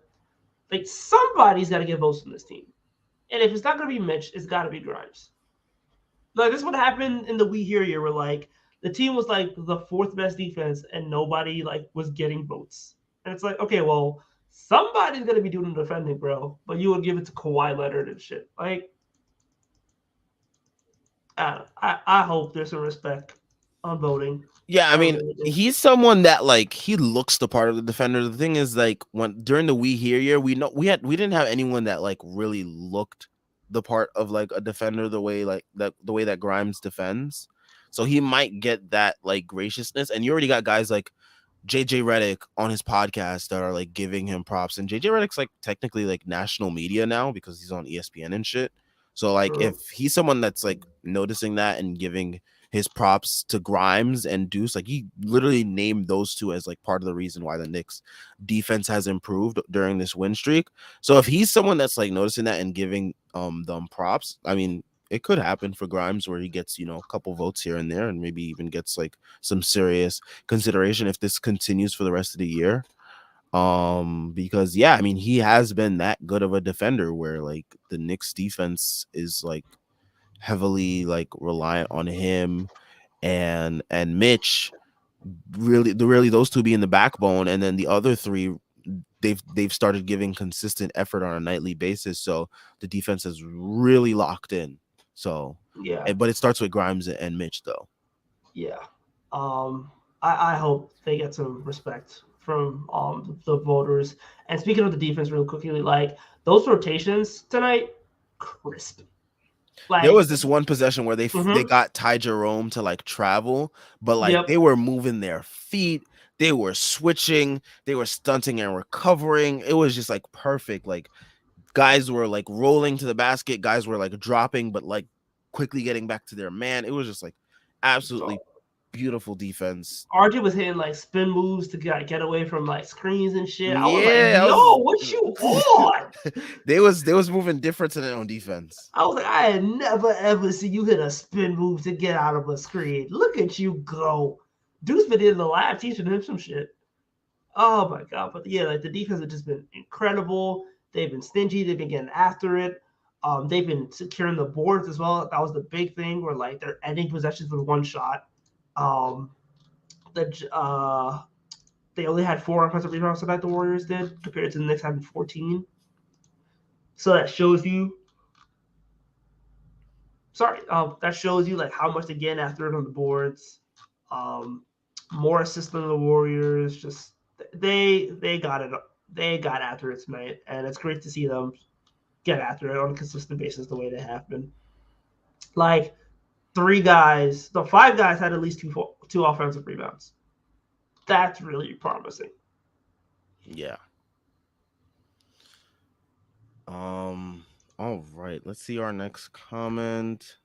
Speaker 2: like somebody's got to get votes from this team. And if it's not gonna be Mitch, it's got to be Grimes. Like this is what happened in the We Hear year, where like the team was like the fourth best defense and nobody like was getting votes. And it's like, okay, well, somebody's gonna be doing the defending, bro. But you would give it to Kawhi Leonard and shit. Like, I hope there's some respect on voting.
Speaker 1: Yeah, I
Speaker 2: I
Speaker 1: mean,
Speaker 2: really do.
Speaker 1: he's someone that like he looks the part of the defender. The thing is, like when during the We Hear year, we didn't have anyone that like really looked the part of like a defender the way that Grimes defends. So he might get that like graciousness, and you already got guys like JJ Redick on his podcast that are like giving him props. And JJ Redick's like technically like national media now because he's on ESPN and shit. So like
Speaker 2: True.
Speaker 1: if he's someone that's like noticing that and giving his props to Grimes and Deuce, like he literally named those two as like part of the reason why the Knicks defense has improved during this win streak. So if he's someone that's like noticing that and giving them props, I mean, it could happen for Grimes where he gets, a couple votes here and there and maybe even gets like some serious consideration if this continues for the rest of the year. Because yeah, I mean, he has been that good of a defender where like the Knicks defense is like heavily like reliant on him and Mitch, really those two being the backbone, and then the other three they've started giving consistent effort on a nightly basis, so the defense is really locked in. So
Speaker 2: Yeah,
Speaker 1: but it starts with Grimes and Mitch though.
Speaker 2: yeah. I hope they get some respect from the voters. And speaking of the defense, real quickly, like those rotations tonight, crisp.
Speaker 1: There
Speaker 2: Like,
Speaker 1: was this one possession where they
Speaker 2: mm-hmm.
Speaker 1: got Ty Jerome to like travel, but like
Speaker 2: Yep.
Speaker 1: they were moving their feet, they were switching, they were stunting and recovering. It was just like perfect. Like guys were like rolling to the basket, guys were like dropping, but like quickly getting back to their man. It was just like absolutely beautiful defense.
Speaker 2: RJ was hitting like spin moves to get away from like screens and shit. I was like,
Speaker 1: Yeah, I
Speaker 2: yo,
Speaker 1: was
Speaker 2: what you on?
Speaker 1: they was moving different tonight on defense.
Speaker 2: I was like, I had never ever seen you hit a spin move to get out of a screen. Look at you go. Dude's been in the lab teaching him some shit. Oh my god. But yeah, like the defense has just been incredible. They've been stingy, they've been getting after it. They've been securing the boards as well. That was the big thing where like they're ending possessions with one shot. Um the They only had 4 offensive rebounds tonight, the Warriors did, compared to the Knicks having 14. So that shows you that shows you like how much they get after it on the boards. Um, More assists than the Warriors. Just they got it. They got after it tonight, and it's great to see them get after it on a consistent basis the way they have been. Like the 5 guys had at least two offensive rebounds. That's really promising.
Speaker 1: Yeah. All right. Let's see our next comment.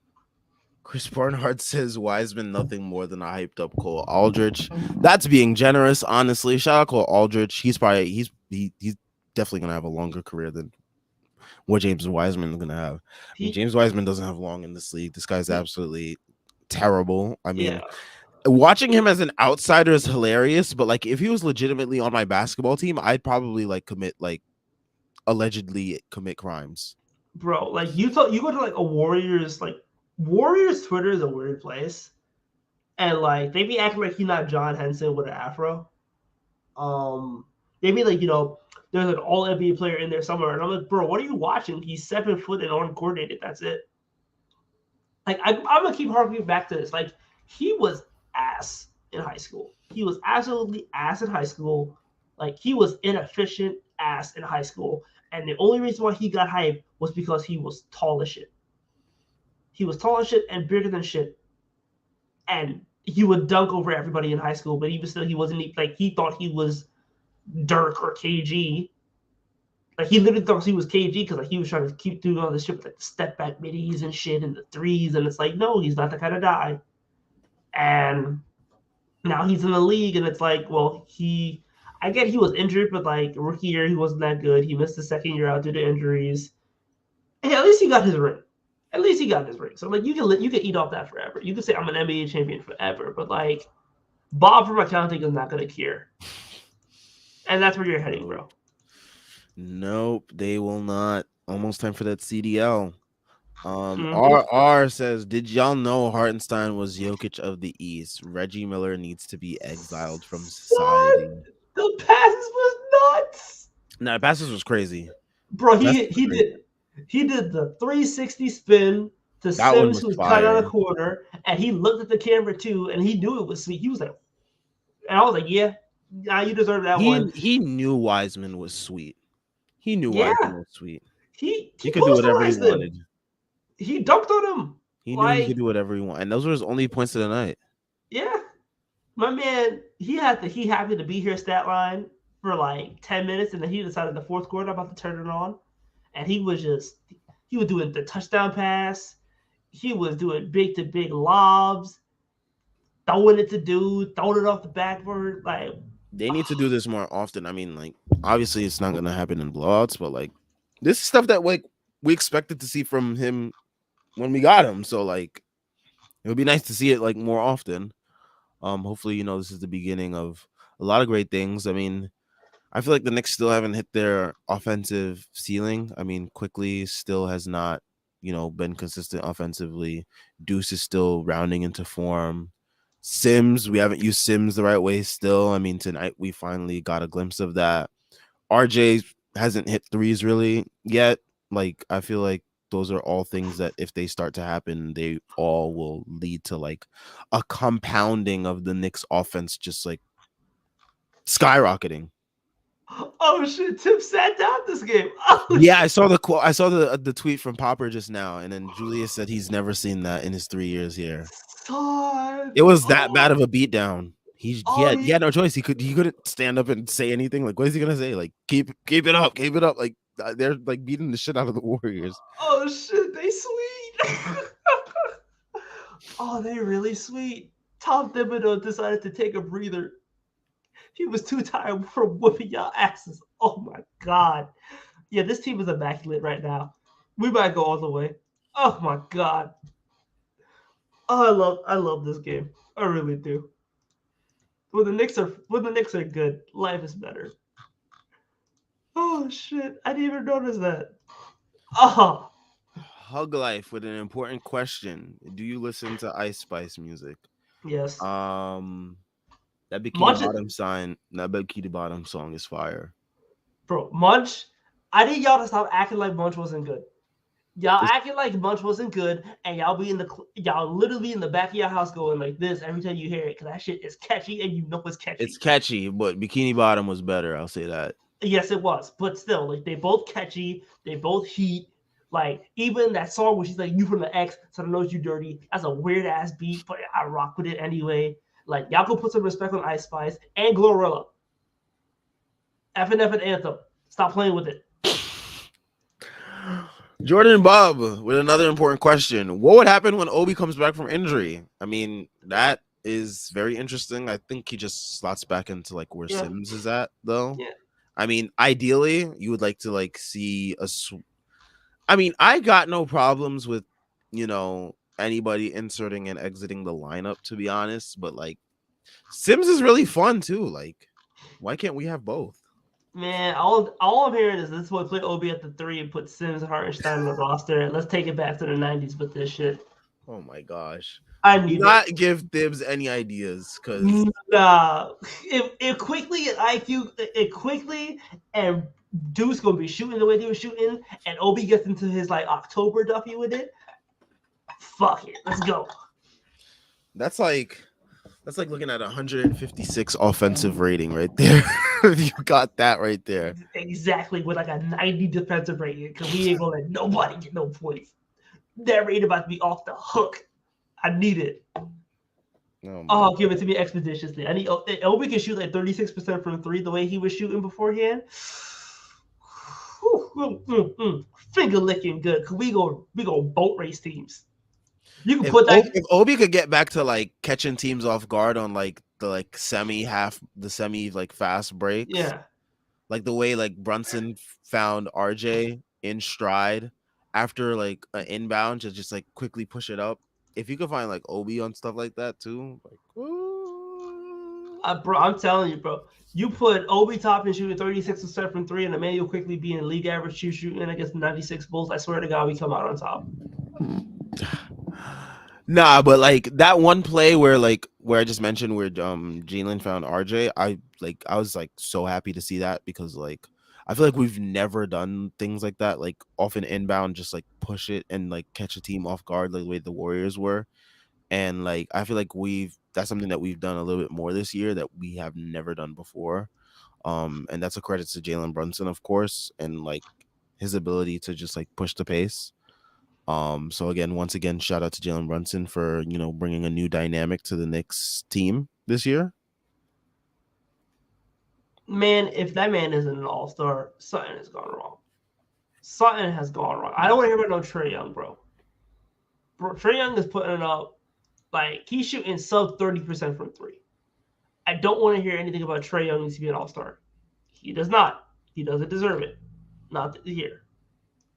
Speaker 1: Chris Barnhart says Wiseman nothing more than a hyped up Cole Aldrich. That's being generous, honestly. Shout out Cole Aldrich. He's definitely gonna have a longer career than what James Wiseman is gonna have. I mean,
Speaker 2: He,
Speaker 1: James Wiseman doesn't have long in this league. This guy's
Speaker 2: he
Speaker 1: absolutely terrible. I
Speaker 2: yeah,
Speaker 1: mean, watching him as an outsider is hilarious, but like if he was legitimately on my basketball team, I'd probably like allegedly commit crimes.
Speaker 2: bro. Like you go to like a Warriors Twitter is a weird place, and like they be acting like he's not John Henson with an afro. Um, they be like there's an all NBA player in there somewhere, and I'm like, bro, what are you watching? He's 7 foot and uncoordinated. That's it. Like I'm gonna keep harking back to this. Like he was ass in high school. He was absolutely ass in high school. Like he was inefficient ass in high school. And the only reason why he got hype was because he was tall as shit. He was tall as shit and bigger than shit. And he would dunk over everybody in high school, but even still, he wasn't like he thought he was Dirk or KG. Like he literally thought he was KG because like he was trying to keep doing all this shit with like the step back middies and shit and the threes, and it's like no, he's not the kind of guy. And now he's in the league, and it's like, well, I get he was injured, but like rookie year he wasn't that good. He missed the second year out due to injuries. Hey, at least he got his ring. At least he got his ring. So like you can eat off that forever. You can say I'm an NBA champion forever, but like Bob from accounting is not gonna cure. And that's where you're heading, bro.
Speaker 1: Nope, they will not. Almost time for that CDL.
Speaker 2: Mm-hmm.
Speaker 1: RR says, did y'all know Hartenstein was Jokic of the East? Reggie Miller needs to be exiled from
Speaker 2: Son,
Speaker 1: society.
Speaker 2: the passes was nuts.
Speaker 1: Nah, passes was crazy.
Speaker 2: Bro,
Speaker 1: Passes
Speaker 2: he
Speaker 1: was
Speaker 2: he
Speaker 1: crazy.
Speaker 2: did he did the 360 spin to
Speaker 1: That one
Speaker 2: Sims,
Speaker 1: was
Speaker 2: who was cut out
Speaker 1: fire.
Speaker 2: of the corner, and he looked at the camera too, and he knew it was sweet. He was like, and I was like, yeah, you deserve that one.
Speaker 1: He knew Wiseman was sweet. He knew
Speaker 2: Yeah,
Speaker 1: Wiseman was sweet.
Speaker 2: he
Speaker 1: He could do whatever he
Speaker 2: posterized him.
Speaker 1: wanted.
Speaker 2: He dunked on him.
Speaker 1: He knew he could
Speaker 2: Like,
Speaker 1: do whatever he wanted. And those were his only points of the night.
Speaker 2: yeah, my man, he had the he happy to be here stat line for like 10 minutes, and then he decided the fourth quarter I'm about to turn it on, and he was doing the touchdown pass. He was doing big to big lobs, throwing it to dude, throwing it off the backboard. Like,
Speaker 1: They need to do this more often. I mean, like, obviously it's not gonna happen in blowouts, but like this is stuff that like we expected to see from him when we got him. So like it would be nice to see it like more often. Hopefully, this is the beginning of a lot of great things. I mean, I feel like the Knicks still haven't hit their offensive ceiling. I mean, Quickly still has not, been consistent offensively. Deuce is still rounding into form. Sims, we haven't used Sims the right way still. I mean, tonight we finally got a glimpse of that. RJ hasn't hit threes really yet. Like, I feel like those are all things that if they start to happen, they all will lead to like a compounding of the Knicks offense just like skyrocketing.
Speaker 2: oh shit, Tim sat down this game. Oh
Speaker 1: Yeah, I
Speaker 2: shit.
Speaker 1: saw the quote. I saw the tweet from Popper just now, and then Julius said he's never seen that in his 3 years here.
Speaker 2: Son.
Speaker 1: It was that bad
Speaker 2: Oh,
Speaker 1: of a beatdown. He had
Speaker 2: yeah.
Speaker 1: no choice. He couldn't stand up and say anything. Like, what is he gonna say? Like, keep it up, keep it up. Like, they're like beating the shit out of the Warriors.
Speaker 2: Oh shit, they sweet. oh, they really sweet. Tom Thibodeau decided to take a breather. He was too tired from whooping y'all asses. Oh my god. Yeah, this team is immaculate right now. We might go all the way. Oh my god. Oh, I love this game. I really do. When the Knicks are good, life is better. Oh shit! I didn't even notice that. Oh
Speaker 1: Hug Life with an important question: do you listen to Ice Spice music?
Speaker 2: yes,
Speaker 1: Um,
Speaker 2: Munch,
Speaker 1: that Bikini Bottom song is fire.
Speaker 2: bro. Munch. I need y'all to stop acting like Munch wasn't good. Y'all
Speaker 1: It's,
Speaker 2: acting like Munch wasn't good, and y'all literally in the back of your house going like this every time you hear it, because that shit is catchy and you know it's
Speaker 1: it's
Speaker 2: catchy.
Speaker 1: catchy, but Bikini Bottom was better. I'll say that.
Speaker 2: Yes, it was, but still, like they both catchy, they both heat. Like even that song where she's like, "You from the X, so I know you dirty." That's a weird ass beat, but I rock with it anyway. Like y'all can put some respect on Ice Spice and Glorilla. F and Anthem. Stop playing with it.
Speaker 1: Jordan Bob with another important question. What would happen when Obi comes back from injury? I mean, that is very interesting. I think he just slots back into like where
Speaker 2: Yeah,
Speaker 1: Sims is at, though.
Speaker 2: yeah.
Speaker 1: I mean, ideally, you would like to like see I mean, I got no problems with, anybody inserting and exiting the lineup, to be honest. But like, Sims is really fun too. Like, why can't we have both?
Speaker 2: Man, all I'm hearing is this boy play Obi at the 3 and put Sims and Hartenstein on the roster, and let's take it back to the 90s with this shit.
Speaker 1: Oh my gosh.
Speaker 2: I
Speaker 1: Do
Speaker 2: need it.
Speaker 1: not give Dibs any ideas because
Speaker 2: Nah, if quickly and IQ, it quickly and Dude's gonna be shooting the way they were shooting, and Obi gets into his like October Duffy with it. Fuck it, let's go.
Speaker 1: that's like looking at 156 offensive rating right there. You got that right there.
Speaker 2: Exactly with like a 90 defensive rating, because we ain't gonna let nobody get no points. That rating about to be off the hook. I need it.
Speaker 1: Oh my
Speaker 2: Oh, give it
Speaker 1: god.
Speaker 2: to me expeditiously. I need Obi can shoot like 36% from three the way he was shooting beforehand. Finger licking good. Cause we go boat race teams. You can put that.
Speaker 1: If Obi could get back to like catching teams off guard on like the like semi like fast breaks,
Speaker 2: Yeah,
Speaker 1: like the way like Brunson found RJ in stride after like an inbound to just like quickly push it up. If you could find like Obi on stuff like that too, like ooh.
Speaker 2: bro. I'm telling you, bro. You put Obi Toppin shooting 36% from three, and Emmanuel quickly being league average shooting against 96 Bulls. I swear to God, we come out on top.
Speaker 1: Nah, but like that one play where I just mentioned where Jalen found RJ, I was like so happy to see that because like I feel like we've never done things like that, like off an inbound, just like push it and like catch a team off guard like the way the Warriors were. And like I feel like that's something that we've done a little bit more this year that we have never done before. And that's a credit to Jalen Brunson, of course, and like his ability to just like push the pace. So again, once again, shout out to Jalen Brunson for bringing a new dynamic to the Knicks team this year.
Speaker 2: Man, if that man isn't an all-star, something has gone wrong. Something has gone wrong. I don't want to hear about no Trae Young, bro. Trae Young is putting it up like he's shooting sub 30% from three. I don't want to hear anything about Trae Young needs to be an all-star. He does not. He doesn't deserve it. Not here.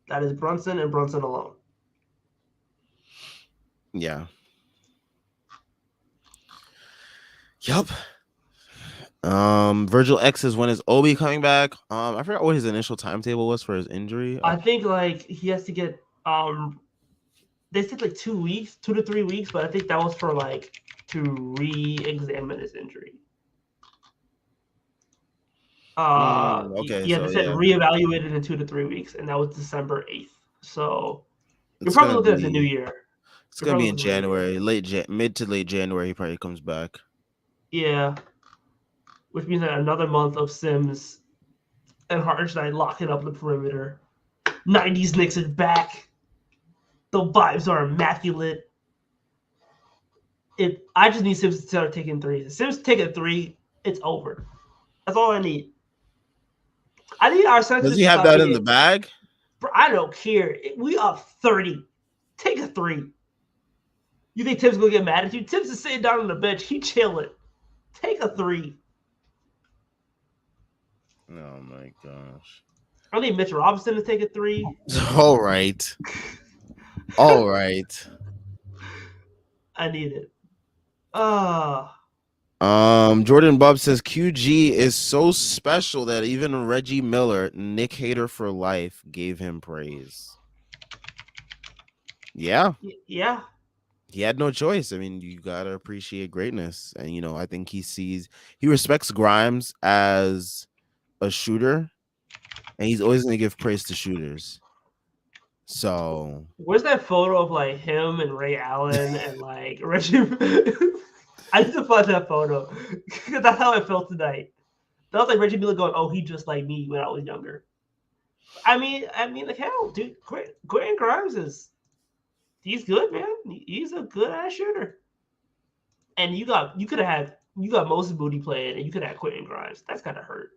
Speaker 2: That is Brunson and Brunson alone.
Speaker 1: Yeah. Yup. Virgil X is when is Obi coming back? I forgot what his initial timetable was for his injury.
Speaker 2: I think like he has to get they said like 2 weeks, 2 to 3 weeks, but I think that was for like to re-examine his injury.
Speaker 1: Okay,
Speaker 2: Yeah, they
Speaker 1: so
Speaker 2: said
Speaker 1: yeah,
Speaker 2: reevaluated in 2 to 3 weeks, and that was December 8th. So you're
Speaker 1: it's
Speaker 2: probably
Speaker 1: gonna
Speaker 2: looking at the new
Speaker 1: be
Speaker 2: year.
Speaker 1: it's
Speaker 2: You're
Speaker 1: gonna
Speaker 2: probably
Speaker 1: be in
Speaker 2: looking at the new year.
Speaker 1: January, mid to late January. He probably comes back.
Speaker 2: Yeah, which means that another month of Sims and Hartenstein locking up the perimeter. 90s Knicks is back. The vibes are immaculate. I just need Sims to start taking threes. If Sims take a three, it's over. That's all I need. I need our
Speaker 1: Does
Speaker 2: senses
Speaker 1: he
Speaker 2: to
Speaker 1: have
Speaker 2: stop
Speaker 1: that in the
Speaker 2: being.
Speaker 1: bag?
Speaker 2: Bro, I don't care. We up 30. Take a three. You think Tim's gonna get mad at you? Tim's is sitting down on the bench. He chilling. Take a three.
Speaker 1: Oh my gosh.
Speaker 2: I need Mitch Robinson to take a three.
Speaker 1: All right. All right.
Speaker 2: I need it. Ah.
Speaker 1: Jordan Bub says QG is so special that even Reggie Miller, Nick hater for life, gave him praise. Yeah,
Speaker 2: Yeah.
Speaker 1: he had no choice. I mean, you gotta appreciate greatness, and I think he respects Grimes as a shooter, and he's always gonna give praise to shooters. So
Speaker 2: Where's that photo of like him and Ray Allen and like Reggie? I need to find that photo because that's how I felt tonight. That was like Reggie Miller going, "Oh, he just like me when I was younger." Like hell, dude. Quentin Grimes he's good, man. He's a good ass shooter. And you got Moses Booty playing, and you could have Quentin Grimes. That's kind of hurt.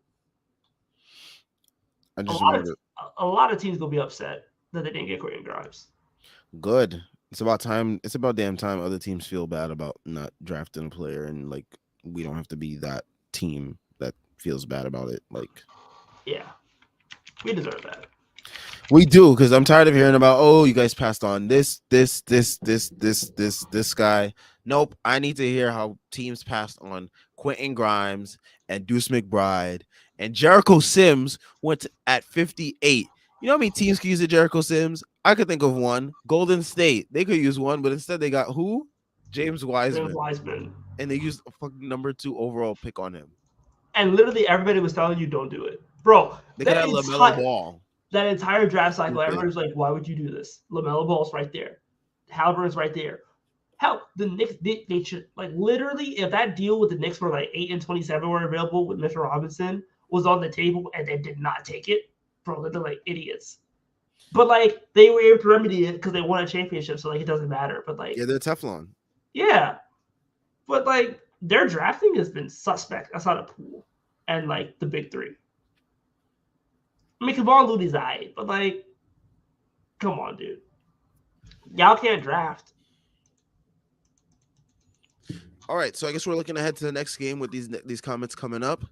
Speaker 1: I
Speaker 2: A
Speaker 1: just
Speaker 2: lot of
Speaker 1: remember,
Speaker 2: a lot of teams gonna be upset that they didn't get Quentin Grimes.
Speaker 1: good. It's about time. It's about damn time other teams feel bad about not drafting a player, and like we don't have to be that team that feels bad about it. Like
Speaker 2: Yeah, we deserve that.
Speaker 1: we do, because I'm tired of hearing about, oh, you guys passed on this guy. Nope. I need to hear how teams passed on Quentin Grimes and Deuce McBride and Jericho Sims went at 58. You know how many teams could use a Jericho Sims? I could think of one. Golden State. They could use one, but instead they got who? James
Speaker 2: James
Speaker 1: Wiseman.
Speaker 2: Wiseman.
Speaker 1: And they used a fucking #2 overall pick on him.
Speaker 2: And literally everybody was telling you don't do it, bro.
Speaker 1: They could
Speaker 2: That
Speaker 1: have LaMelo
Speaker 2: entire
Speaker 1: Ball.
Speaker 2: that entire draft cycle,
Speaker 1: Stupid.
Speaker 2: everybody's like, "Why would you do this?" LaMelo Ball's right there. Halliburton's right there. Hell, the Knicks they should like literally if that deal with the Knicks for like 8 and 27 were available with Mr. Robinson was on the table and they did not take it, bro, they're like idiots. But like they were able to remedy it because they won a championship, so like it doesn't matter. But like,
Speaker 1: Yeah, they're Teflon.
Speaker 2: yeah, But like their drafting has been suspect outside of Poole and like the big three. I mean, Kevon Looney's alright, but like, come on, dude, y'all can't draft.
Speaker 1: All right, so I guess we're looking ahead to the next game with these comments coming up.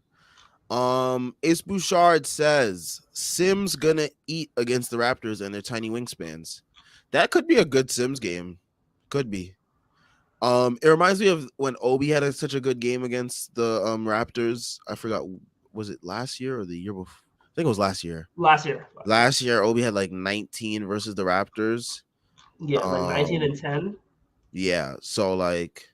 Speaker 1: Ace Bouchard says Sims gonna eat against the Raptors and their tiny wingspans. That could be a good Sims game. Could be. It reminds me of when Obi had such a good game against the Raptors. I forgot, was it last year or the year before? I think it was last year.
Speaker 2: Last year.
Speaker 1: Last year, Obi had like 19 versus the Raptors.
Speaker 2: Yeah, like 19 and
Speaker 1: Um,
Speaker 2: 10.
Speaker 1: yeah, so like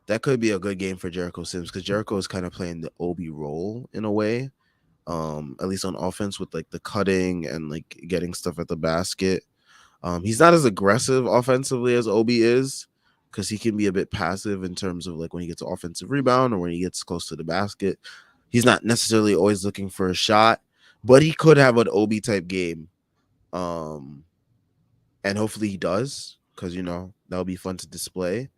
Speaker 1: that could be a good game for Jericho Sims because Jericho is kind of playing the Obi role in a way. At least on offense with like the cutting and like getting stuff at the basket. He's not as aggressive offensively as Obi is because he can be a bit passive in terms of like when he gets an offensive rebound or when he gets close to the basket. He's not necessarily always looking for a shot, but he could have an Obi type game. Um, and hopefully he does because that'll be fun to display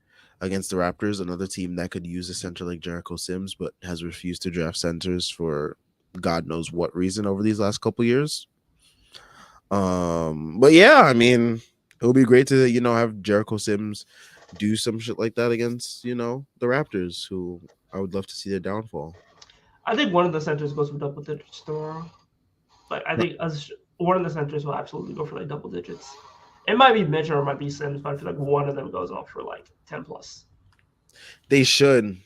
Speaker 1: against the Raptors, another team that could use a center like Jericho Sims, but has refused to draft centers for God knows what reason over these last couple years. But yeah, I mean, it would be great to have Jericho Sims do some shit like that against the Raptors, who I would love to see their downfall.
Speaker 2: I think one of the centers goes for double digits tomorrow. Like I think one of the centers will absolutely go for like double digits. It might be Mitchell or it might be Sims, but I feel like one of them goes off for like 10 plus.
Speaker 1: They should,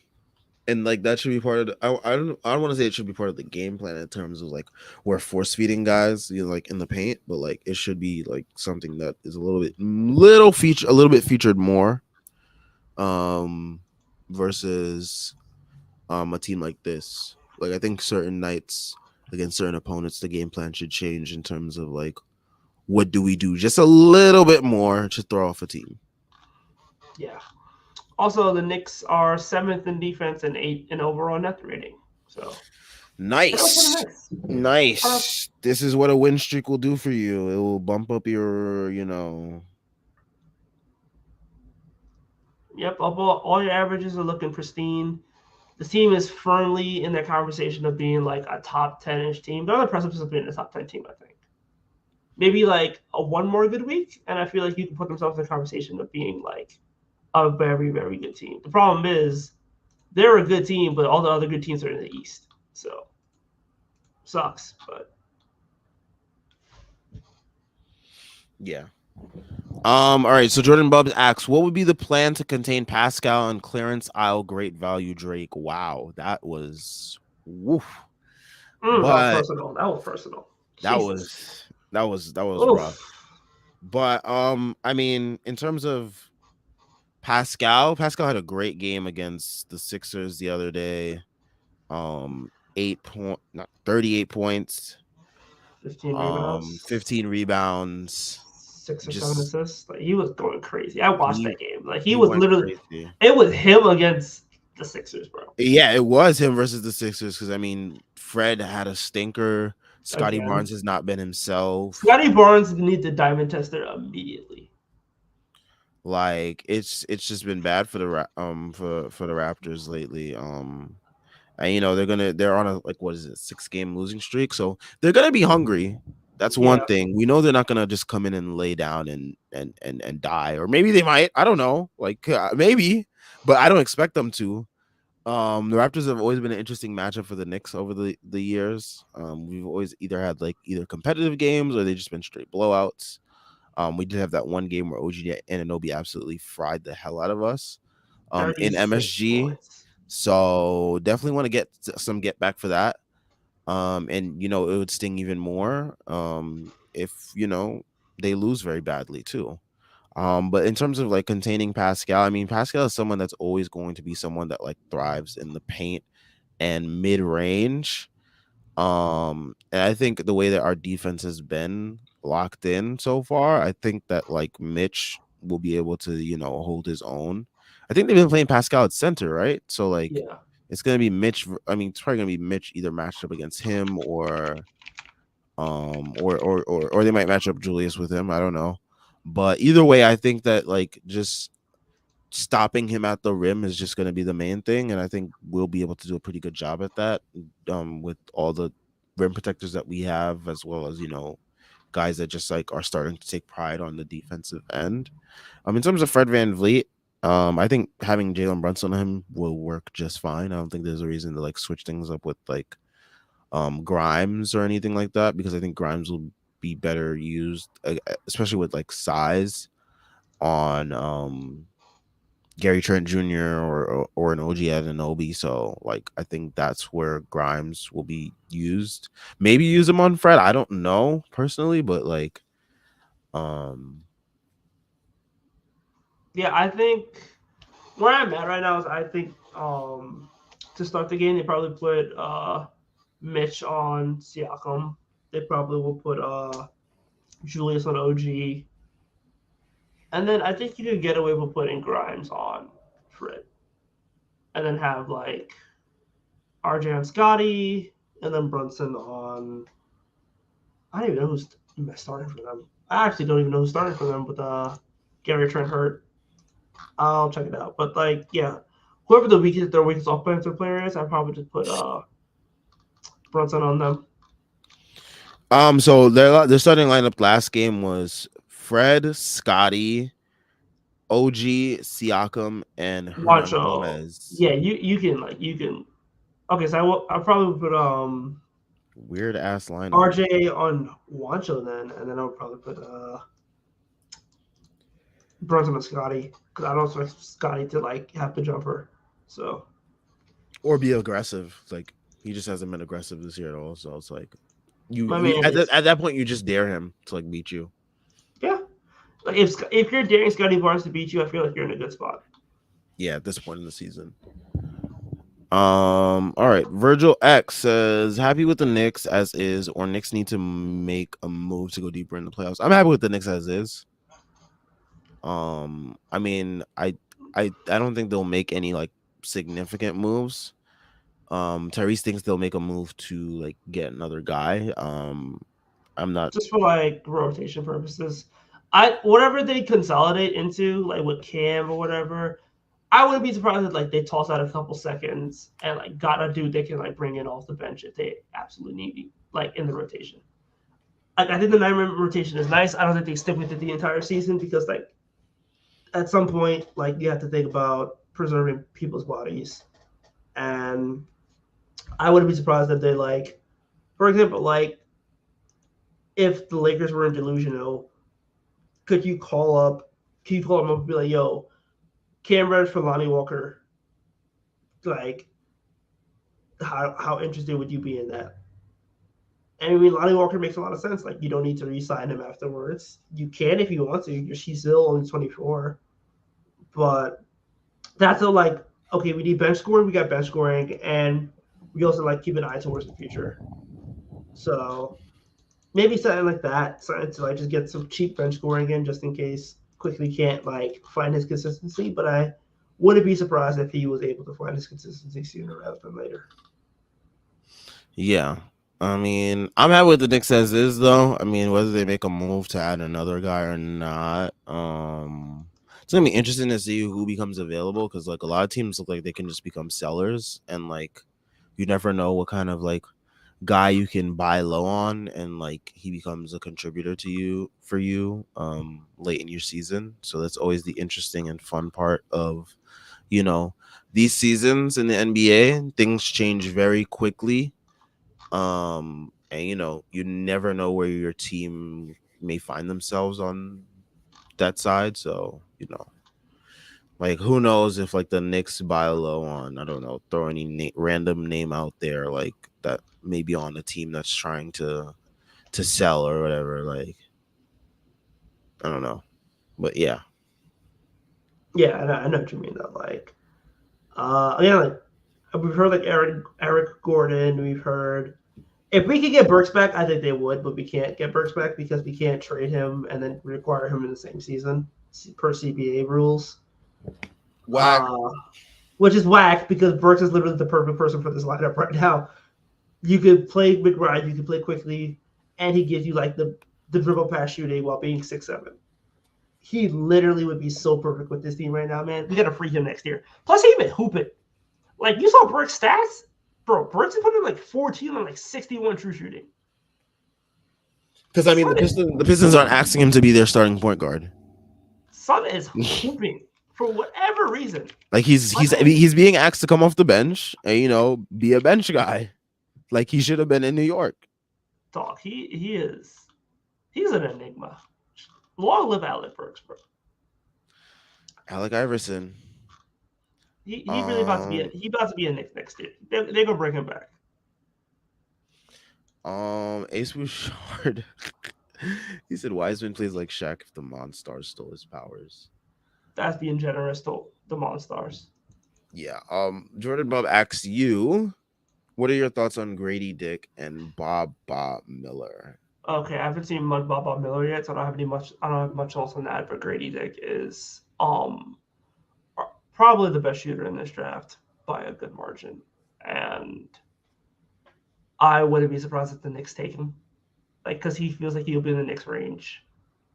Speaker 1: and like that should be part of I don't want to say it should be part of the game plan in terms of like we're force feeding guys like in the paint, but like it should be like something that is a little bit featured more versus a team like this. Like I think certain nights against certain opponents the game plan should change in terms of like what do we do just a little bit more to throw off a team.
Speaker 2: Yeah. Also, the Knicks are 7th in defense and 8th in overall net rating. So
Speaker 1: nice. Nice. This is what a win streak will do for you. It will bump up your,
Speaker 2: Yep, all your averages are looking pristine. The team is firmly in that conversation of being like a top 10-ish team. They're on the precipice of being a top 10 team, I think. Maybe like one more good week, and I feel like you can put themselves in the conversation of being like a very, very good team. The problem is they're a good team, but all the other good teams are in the East. So sucks, but
Speaker 1: yeah. All right. So Jordan Bubbs asks, what would be the plan to contain Pascal and clearance aisle great value Drake? Wow, that was woof.
Speaker 2: that was
Speaker 1: But
Speaker 2: personal. That was personal.
Speaker 1: that
Speaker 2: Jesus.
Speaker 1: was rough. But I mean, in terms of Pascal had a great game against the Sixers the other day. 38 points,
Speaker 2: 15 rebounds,
Speaker 1: 15 rebounds,
Speaker 2: 6 or 7 assists. Like he was going crazy. I watched that game. Like he was
Speaker 1: went
Speaker 2: literally.
Speaker 1: crazy.
Speaker 2: It was him against the Sixers, bro.
Speaker 1: Yeah, it was him versus the Sixers because I mean, Fred had a stinker. Scotty
Speaker 2: Again.
Speaker 1: Barnes has not been himself.
Speaker 2: Scotty Barnes needs the diamond tester immediately.
Speaker 1: Like it's just been bad for the for the Raptors lately. And they're on a like what is it 6-game losing streak, so they're gonna be hungry. That's one thing. We know they're not gonna just come in and lay down and die, or maybe they might. I don't know, like maybe, but I don't expect them to. The Raptors have always been an interesting matchup for the Knicks over the years. We've always either competitive games or they just been straight blowouts. We did have that one game where OG Anunoby absolutely fried the hell out of us in MSG.
Speaker 2: Points.
Speaker 1: So definitely want to get some get back for that. And it would sting even more if they lose very badly too. But in terms of like containing Pascal, I mean Pascal is someone that's always going to be someone that like thrives in the paint and mid range. And I think the way that our defense has been locked in so far, I think that like Mitch will be able to, hold his own. I think they've been playing Pascal at center, right? So like it's gonna be Mitch. I mean, it's probably gonna be Mitch either matched up against him or they might match up Julius with him. I don't know. But either way, I think that like just stopping him at the rim is just going to be the main thing, and I think we'll be able to do a pretty good job at that. With all the rim protectors that we have, as well as guys that just like are starting to take pride on the defensive end. In terms of Fred VanVleet, I think having Jalen Brunson on him will work just fine. I don't think there's a reason to like switch things up with like Grimes or anything like that, because I think Grimes will be better used, especially with like size on Gary Trent Jr. or an OG Anunoby. So like I think that's where Grimes will be used. Maybe use him on Fred. I don't know personally, but like
Speaker 2: Yeah, I think where I'm at right now is I think to start the game they probably put Mitch on Siakam. They probably will put Julius on OG. And then I think you could get away with putting Grimes on Fred. And then have like RJ on Scotty and then Brunson on I don't even know who's starting for them. I actually don't even know who's starting for them with Gary Trent hurt. I'll check it out. But like, yeah, whoever their weakest offensive player is, I'd probably just put Brunson on them.
Speaker 1: So their starting lineup last game was Fred, Scotty, OG, Siakam, and
Speaker 2: Watch,
Speaker 1: Hernangomez.
Speaker 2: yeah, you can. Okay, so I'll probably put
Speaker 1: Weird ass lineup.
Speaker 2: RJ on Wancho then, and then I'll probably put Brunson and Scotty because I don't expect Scotty to like have the jumper. So
Speaker 1: Or be aggressive. Like he just hasn't been aggressive this year at all. So it's like
Speaker 2: I mean,
Speaker 1: at that point you just dare him to like beat you.
Speaker 2: Yeah, like if you're daring Scotty Barnes to beat you, I feel like you're in a good spot.
Speaker 1: Yeah, at this point in the season. All right. Virgil X says happy with the Knicks as is, or Knicks need to make a move to go deeper in the playoffs. I'm happy with the Knicks as is. I mean, I don't think they'll make any like significant moves. Tyrese thinks they'll make a move to like get another guy. I'm not.
Speaker 2: Just for like rotation purposes. Whatever they consolidate into, like with Cam or whatever, I wouldn't be surprised if like they toss out a couple seconds and like got a dude they can like bring in off the bench if they absolutely need like in the rotation. Like I think the 9-man rotation is nice. I don't think they stick with it the entire season because like at some point like you have to think about preserving people's bodies, and I wouldn't be surprised if they like, for example, like if the Lakers were in delusional, could you call up? Can you call them up and be like, "Yo, Cam Reddish for Lonnie Walker. Like, how interested would you be in that?" And I mean, Lonnie Walker makes a lot of sense. Like, you don't need to re-sign him afterwards. You can if you want to. He's still only 24, but that's a like, okay, we need bench scoring. We got bench scoring, and we also like keep an eye towards the future. So maybe something like that, something to like just get some cheap bench scoring in, just in case Quickly can't like find his consistency. But I wouldn't be surprised if he was able to find his consistency sooner rather than later.
Speaker 1: Yeah, I mean, I'm happy with the Knicks as is though. I mean, whether they make a move to add another guy or not, it's gonna be interesting to see who becomes available because like a lot of teams look like they can just become sellers, and like you never know what kind of like guy you can buy low on and like he becomes a contributor to you late in your season. So that's always the interesting and fun part of these seasons in the NBA. Things change very quickly. And you never know where your team may find themselves on that side. So like who knows if like the Knicks buy low on, I don't know, throw any random name out there like that maybe on a team that's trying to sell or whatever. Like I don't know, but yeah.
Speaker 2: Yeah, I know what you mean though. Like, yeah, like we've heard like Eric Gordon. We've heard if we could get Burks back, I think they would, but we can't get Burks back because we can't trade him and then require him in the same season per CBA rules.
Speaker 1: Whack.
Speaker 2: Which is whack because Burks is literally the perfect person for this lineup right now. You could play McBride, you could play quickly, and he gives you like the dribble pass shooting while being 6'7". he literally would be so perfect with this team right now, man. We got to free him next year. Plus, he even hoop it. Like, you saw Burke's stats? Bro, Burke's put in like 14 on like 61 true shooting.
Speaker 1: Because I mean,
Speaker 2: Son is,
Speaker 1: the Pistons aren't asking him to be their starting point guard.
Speaker 2: Son is hooping for whatever reason.
Speaker 1: Like he's being asked to come off the bench and be a bench guy. Like he should have been in New York.
Speaker 2: Dog, he's an enigma. Long live Alec Burks, bro.
Speaker 1: Alec Iverson.
Speaker 2: He really about to be a Knicks next year. They're gonna bring him back.
Speaker 1: Ace Bouchard. He said Wiseman plays like Shaq if the Monstars stole his powers.
Speaker 2: That's being generous to the Monstars.
Speaker 1: Yeah. Jordan Bob asks you, what are your thoughts on Grady Dick and Bob Miller?
Speaker 2: Okay, I haven't seen much Bob Miller yet, so I don't have much else on that. But Grady Dick is probably the best shooter in this draft by a good margin, and I wouldn't be surprised if the Knicks take him, like because he feels like he'll be in the Knicks range,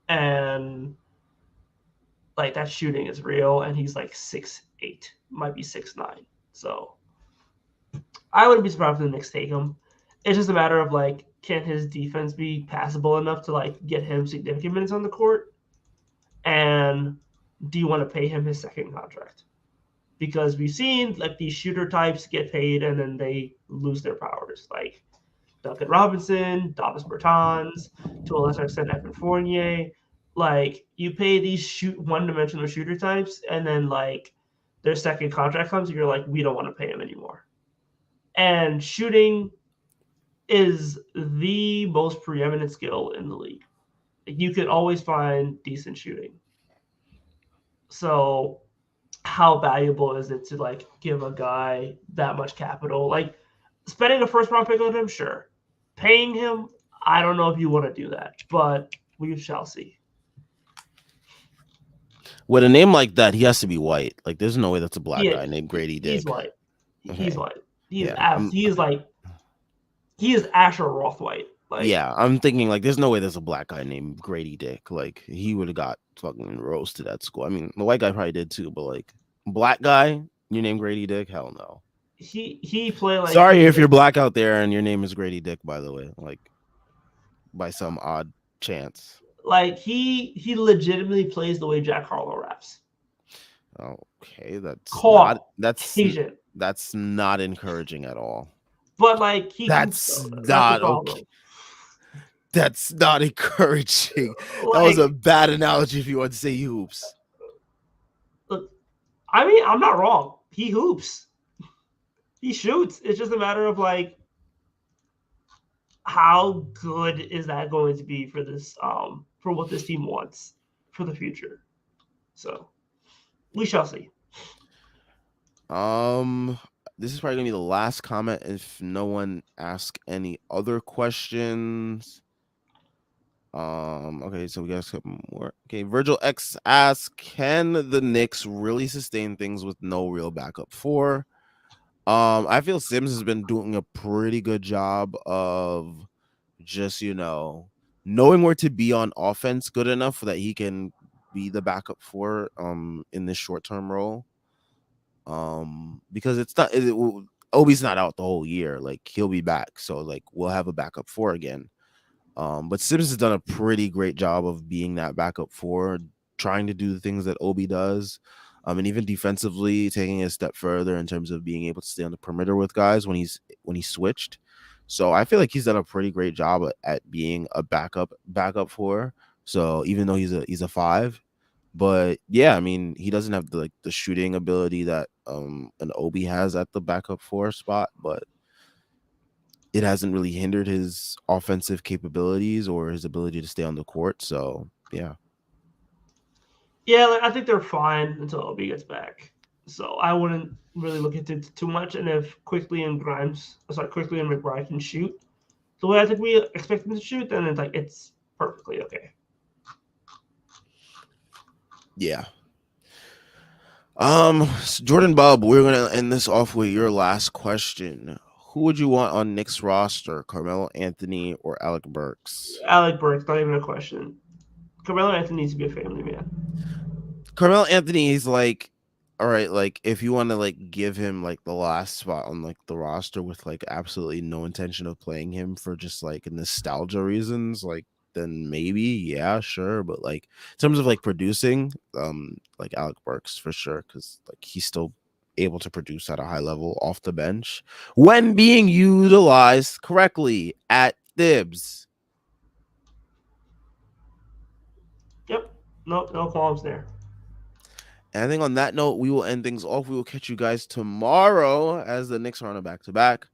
Speaker 2: and like that shooting is real, and he's like 6'8", might be 6'9", so I wouldn't be surprised if the Knicks take him. It's just a matter of like, can his defense be passable enough to like get him significant minutes on the court, and do you want to pay him his second contract? Because we've seen like these shooter types get paid and then they lose their powers, like Duncan Robinson, Davis Bertans, to a lesser extent Evan Fournier. Like you pay these one-dimensional shooter types, and then like their second contract comes, and you're like, we don't want to pay him anymore. And shooting is the most preeminent skill in the league. You could always find decent shooting. So how valuable is it to like give a guy that much capital? Like spending a first round pick on him, sure. Paying him, I don't know if you want to do that, but we shall see.
Speaker 1: With a name like that, he has to be white. Like there's no way that's a black guy named Grady Dick.
Speaker 2: He's white.
Speaker 1: Okay.
Speaker 2: He's white. He is Asher Roth white. Like,
Speaker 1: yeah, I'm thinking like there's no way there's a black guy named Grady Dick. Like he would have got fucking roasted at school. I mean, the white guy probably did too, but like black guy, your name Grady Dick? Hell no.
Speaker 2: He played like.
Speaker 1: Sorry if you're black out there and your name is Grady Dick, by the way, like by some odd chance.
Speaker 2: Like he legitimately plays the way Jack Harlow raps.
Speaker 1: Okay, that's not encouraging at all.
Speaker 2: But like
Speaker 1: that's not okay. That's not encouraging. Like, that was a bad analogy if you want to say he hoops.
Speaker 2: Look, I mean, I'm not wrong. He hoops. He shoots. It's just a matter of like, how good is that going to be for this for what this team wants for the future? So we shall see.
Speaker 1: This is probably gonna be the last comment if no one asks any other questions. Okay, so we got a couple more. Okay, Virgil X asks, can the Knicks really sustain things with no real backup four? I feel Sims has been doing a pretty good job of just, knowing where to be on offense good enough that he can be the backup four in this short-term role. Because Obi's not out the whole year. Like he'll be back. So like we'll have a backup four again. But Sims has done a pretty great job of being that backup four, trying to do the things that Obi does. And even defensively taking it a step further in terms of being able to stay on the perimeter with guys when he's switched. So I feel like he's done a pretty great job at being a backup four. So even though he's a five, but yeah, I mean he doesn't have the shooting ability that an Obi has at the backup four spot, but it hasn't really hindered his offensive capabilities or his ability to stay on the court. So yeah.
Speaker 2: Yeah, like, I think they're fine until Obi gets back. So I wouldn't really look into it too much. And if Quickly and McBride can shoot the way I think we expect them to shoot, then it's perfectly okay.
Speaker 1: Yeah. Jordan Bob, we're gonna end this off with your last question. Who would you want on Knicks roster, Carmelo Anthony or Alec Burks?
Speaker 2: Alec Burks, not even a question. Carmelo Anthony needs to be a family man.
Speaker 1: Carmelo Anthony is like, all right, like if you want to like give him like the last spot on like the roster with like absolutely no intention of playing him for just like nostalgia reasons, like then maybe yeah, sure, but like in terms of like producing, like Alec Burks for sure because like he's still able to produce at a high level off the bench when being utilized correctly at Thibs.
Speaker 2: Yep. No, no qualms there.
Speaker 1: And I think on that note, we will end things off. We will catch you guys tomorrow as the Knicks are on a back to back.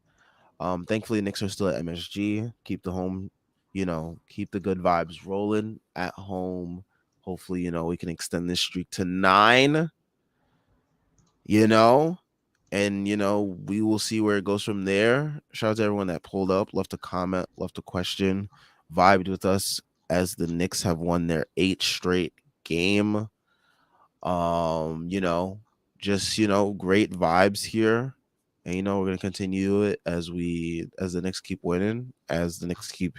Speaker 1: Thankfully, the Knicks are still at MSG. Keep the home, keep the good vibes rolling at home. Hopefully, we can extend this streak to 9. You know, and we will see where it goes from there. Shout out to everyone that pulled up, left a comment, left a question, vibed with us as the Knicks have won their 8th straight game. You know, just great vibes here. And we're gonna continue it as the Knicks keep winning, as the Knicks keep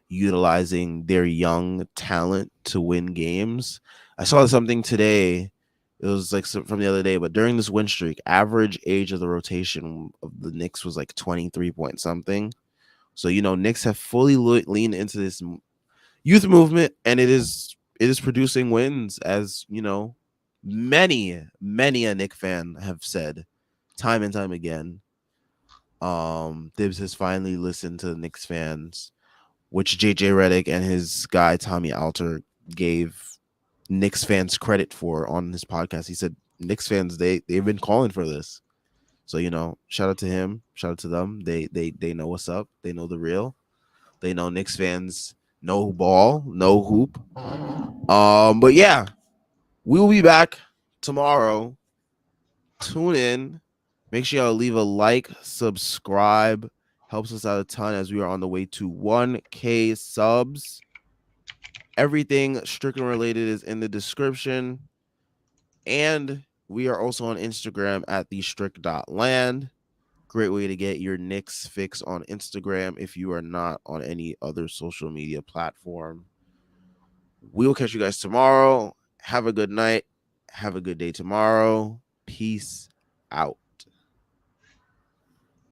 Speaker 1: utilizing their young talent to win games. I saw something today. It was like from the other day, but during this win streak, average age of the rotation of the Knicks was like 23 point something. So Knicks have fully leaned into this youth movement, and it is producing wins, as many a Nick fan have said time and time again. Dibs has finally listened to the Knicks fans, which JJ Redick and his guy Tommy Alter gave Knicks fans credit for on his podcast. He said Knicks fans they've been calling for this. So shout out to him, shout out to them. They know what's up. They know the real. They know Knicks fans know ball, no hoop. But yeah, we will be back tomorrow. Tune in. Make sure y'all leave a like, subscribe. Helps us out a ton as we are on the way to 1K subs. Everything Strickland related is in the description. And we are also on Instagram at thestrick.land. Great way to get your Knicks fix on Instagram if you are not on any other social media platform. We will catch you guys tomorrow. Have a good night. Have a good day tomorrow. Peace out.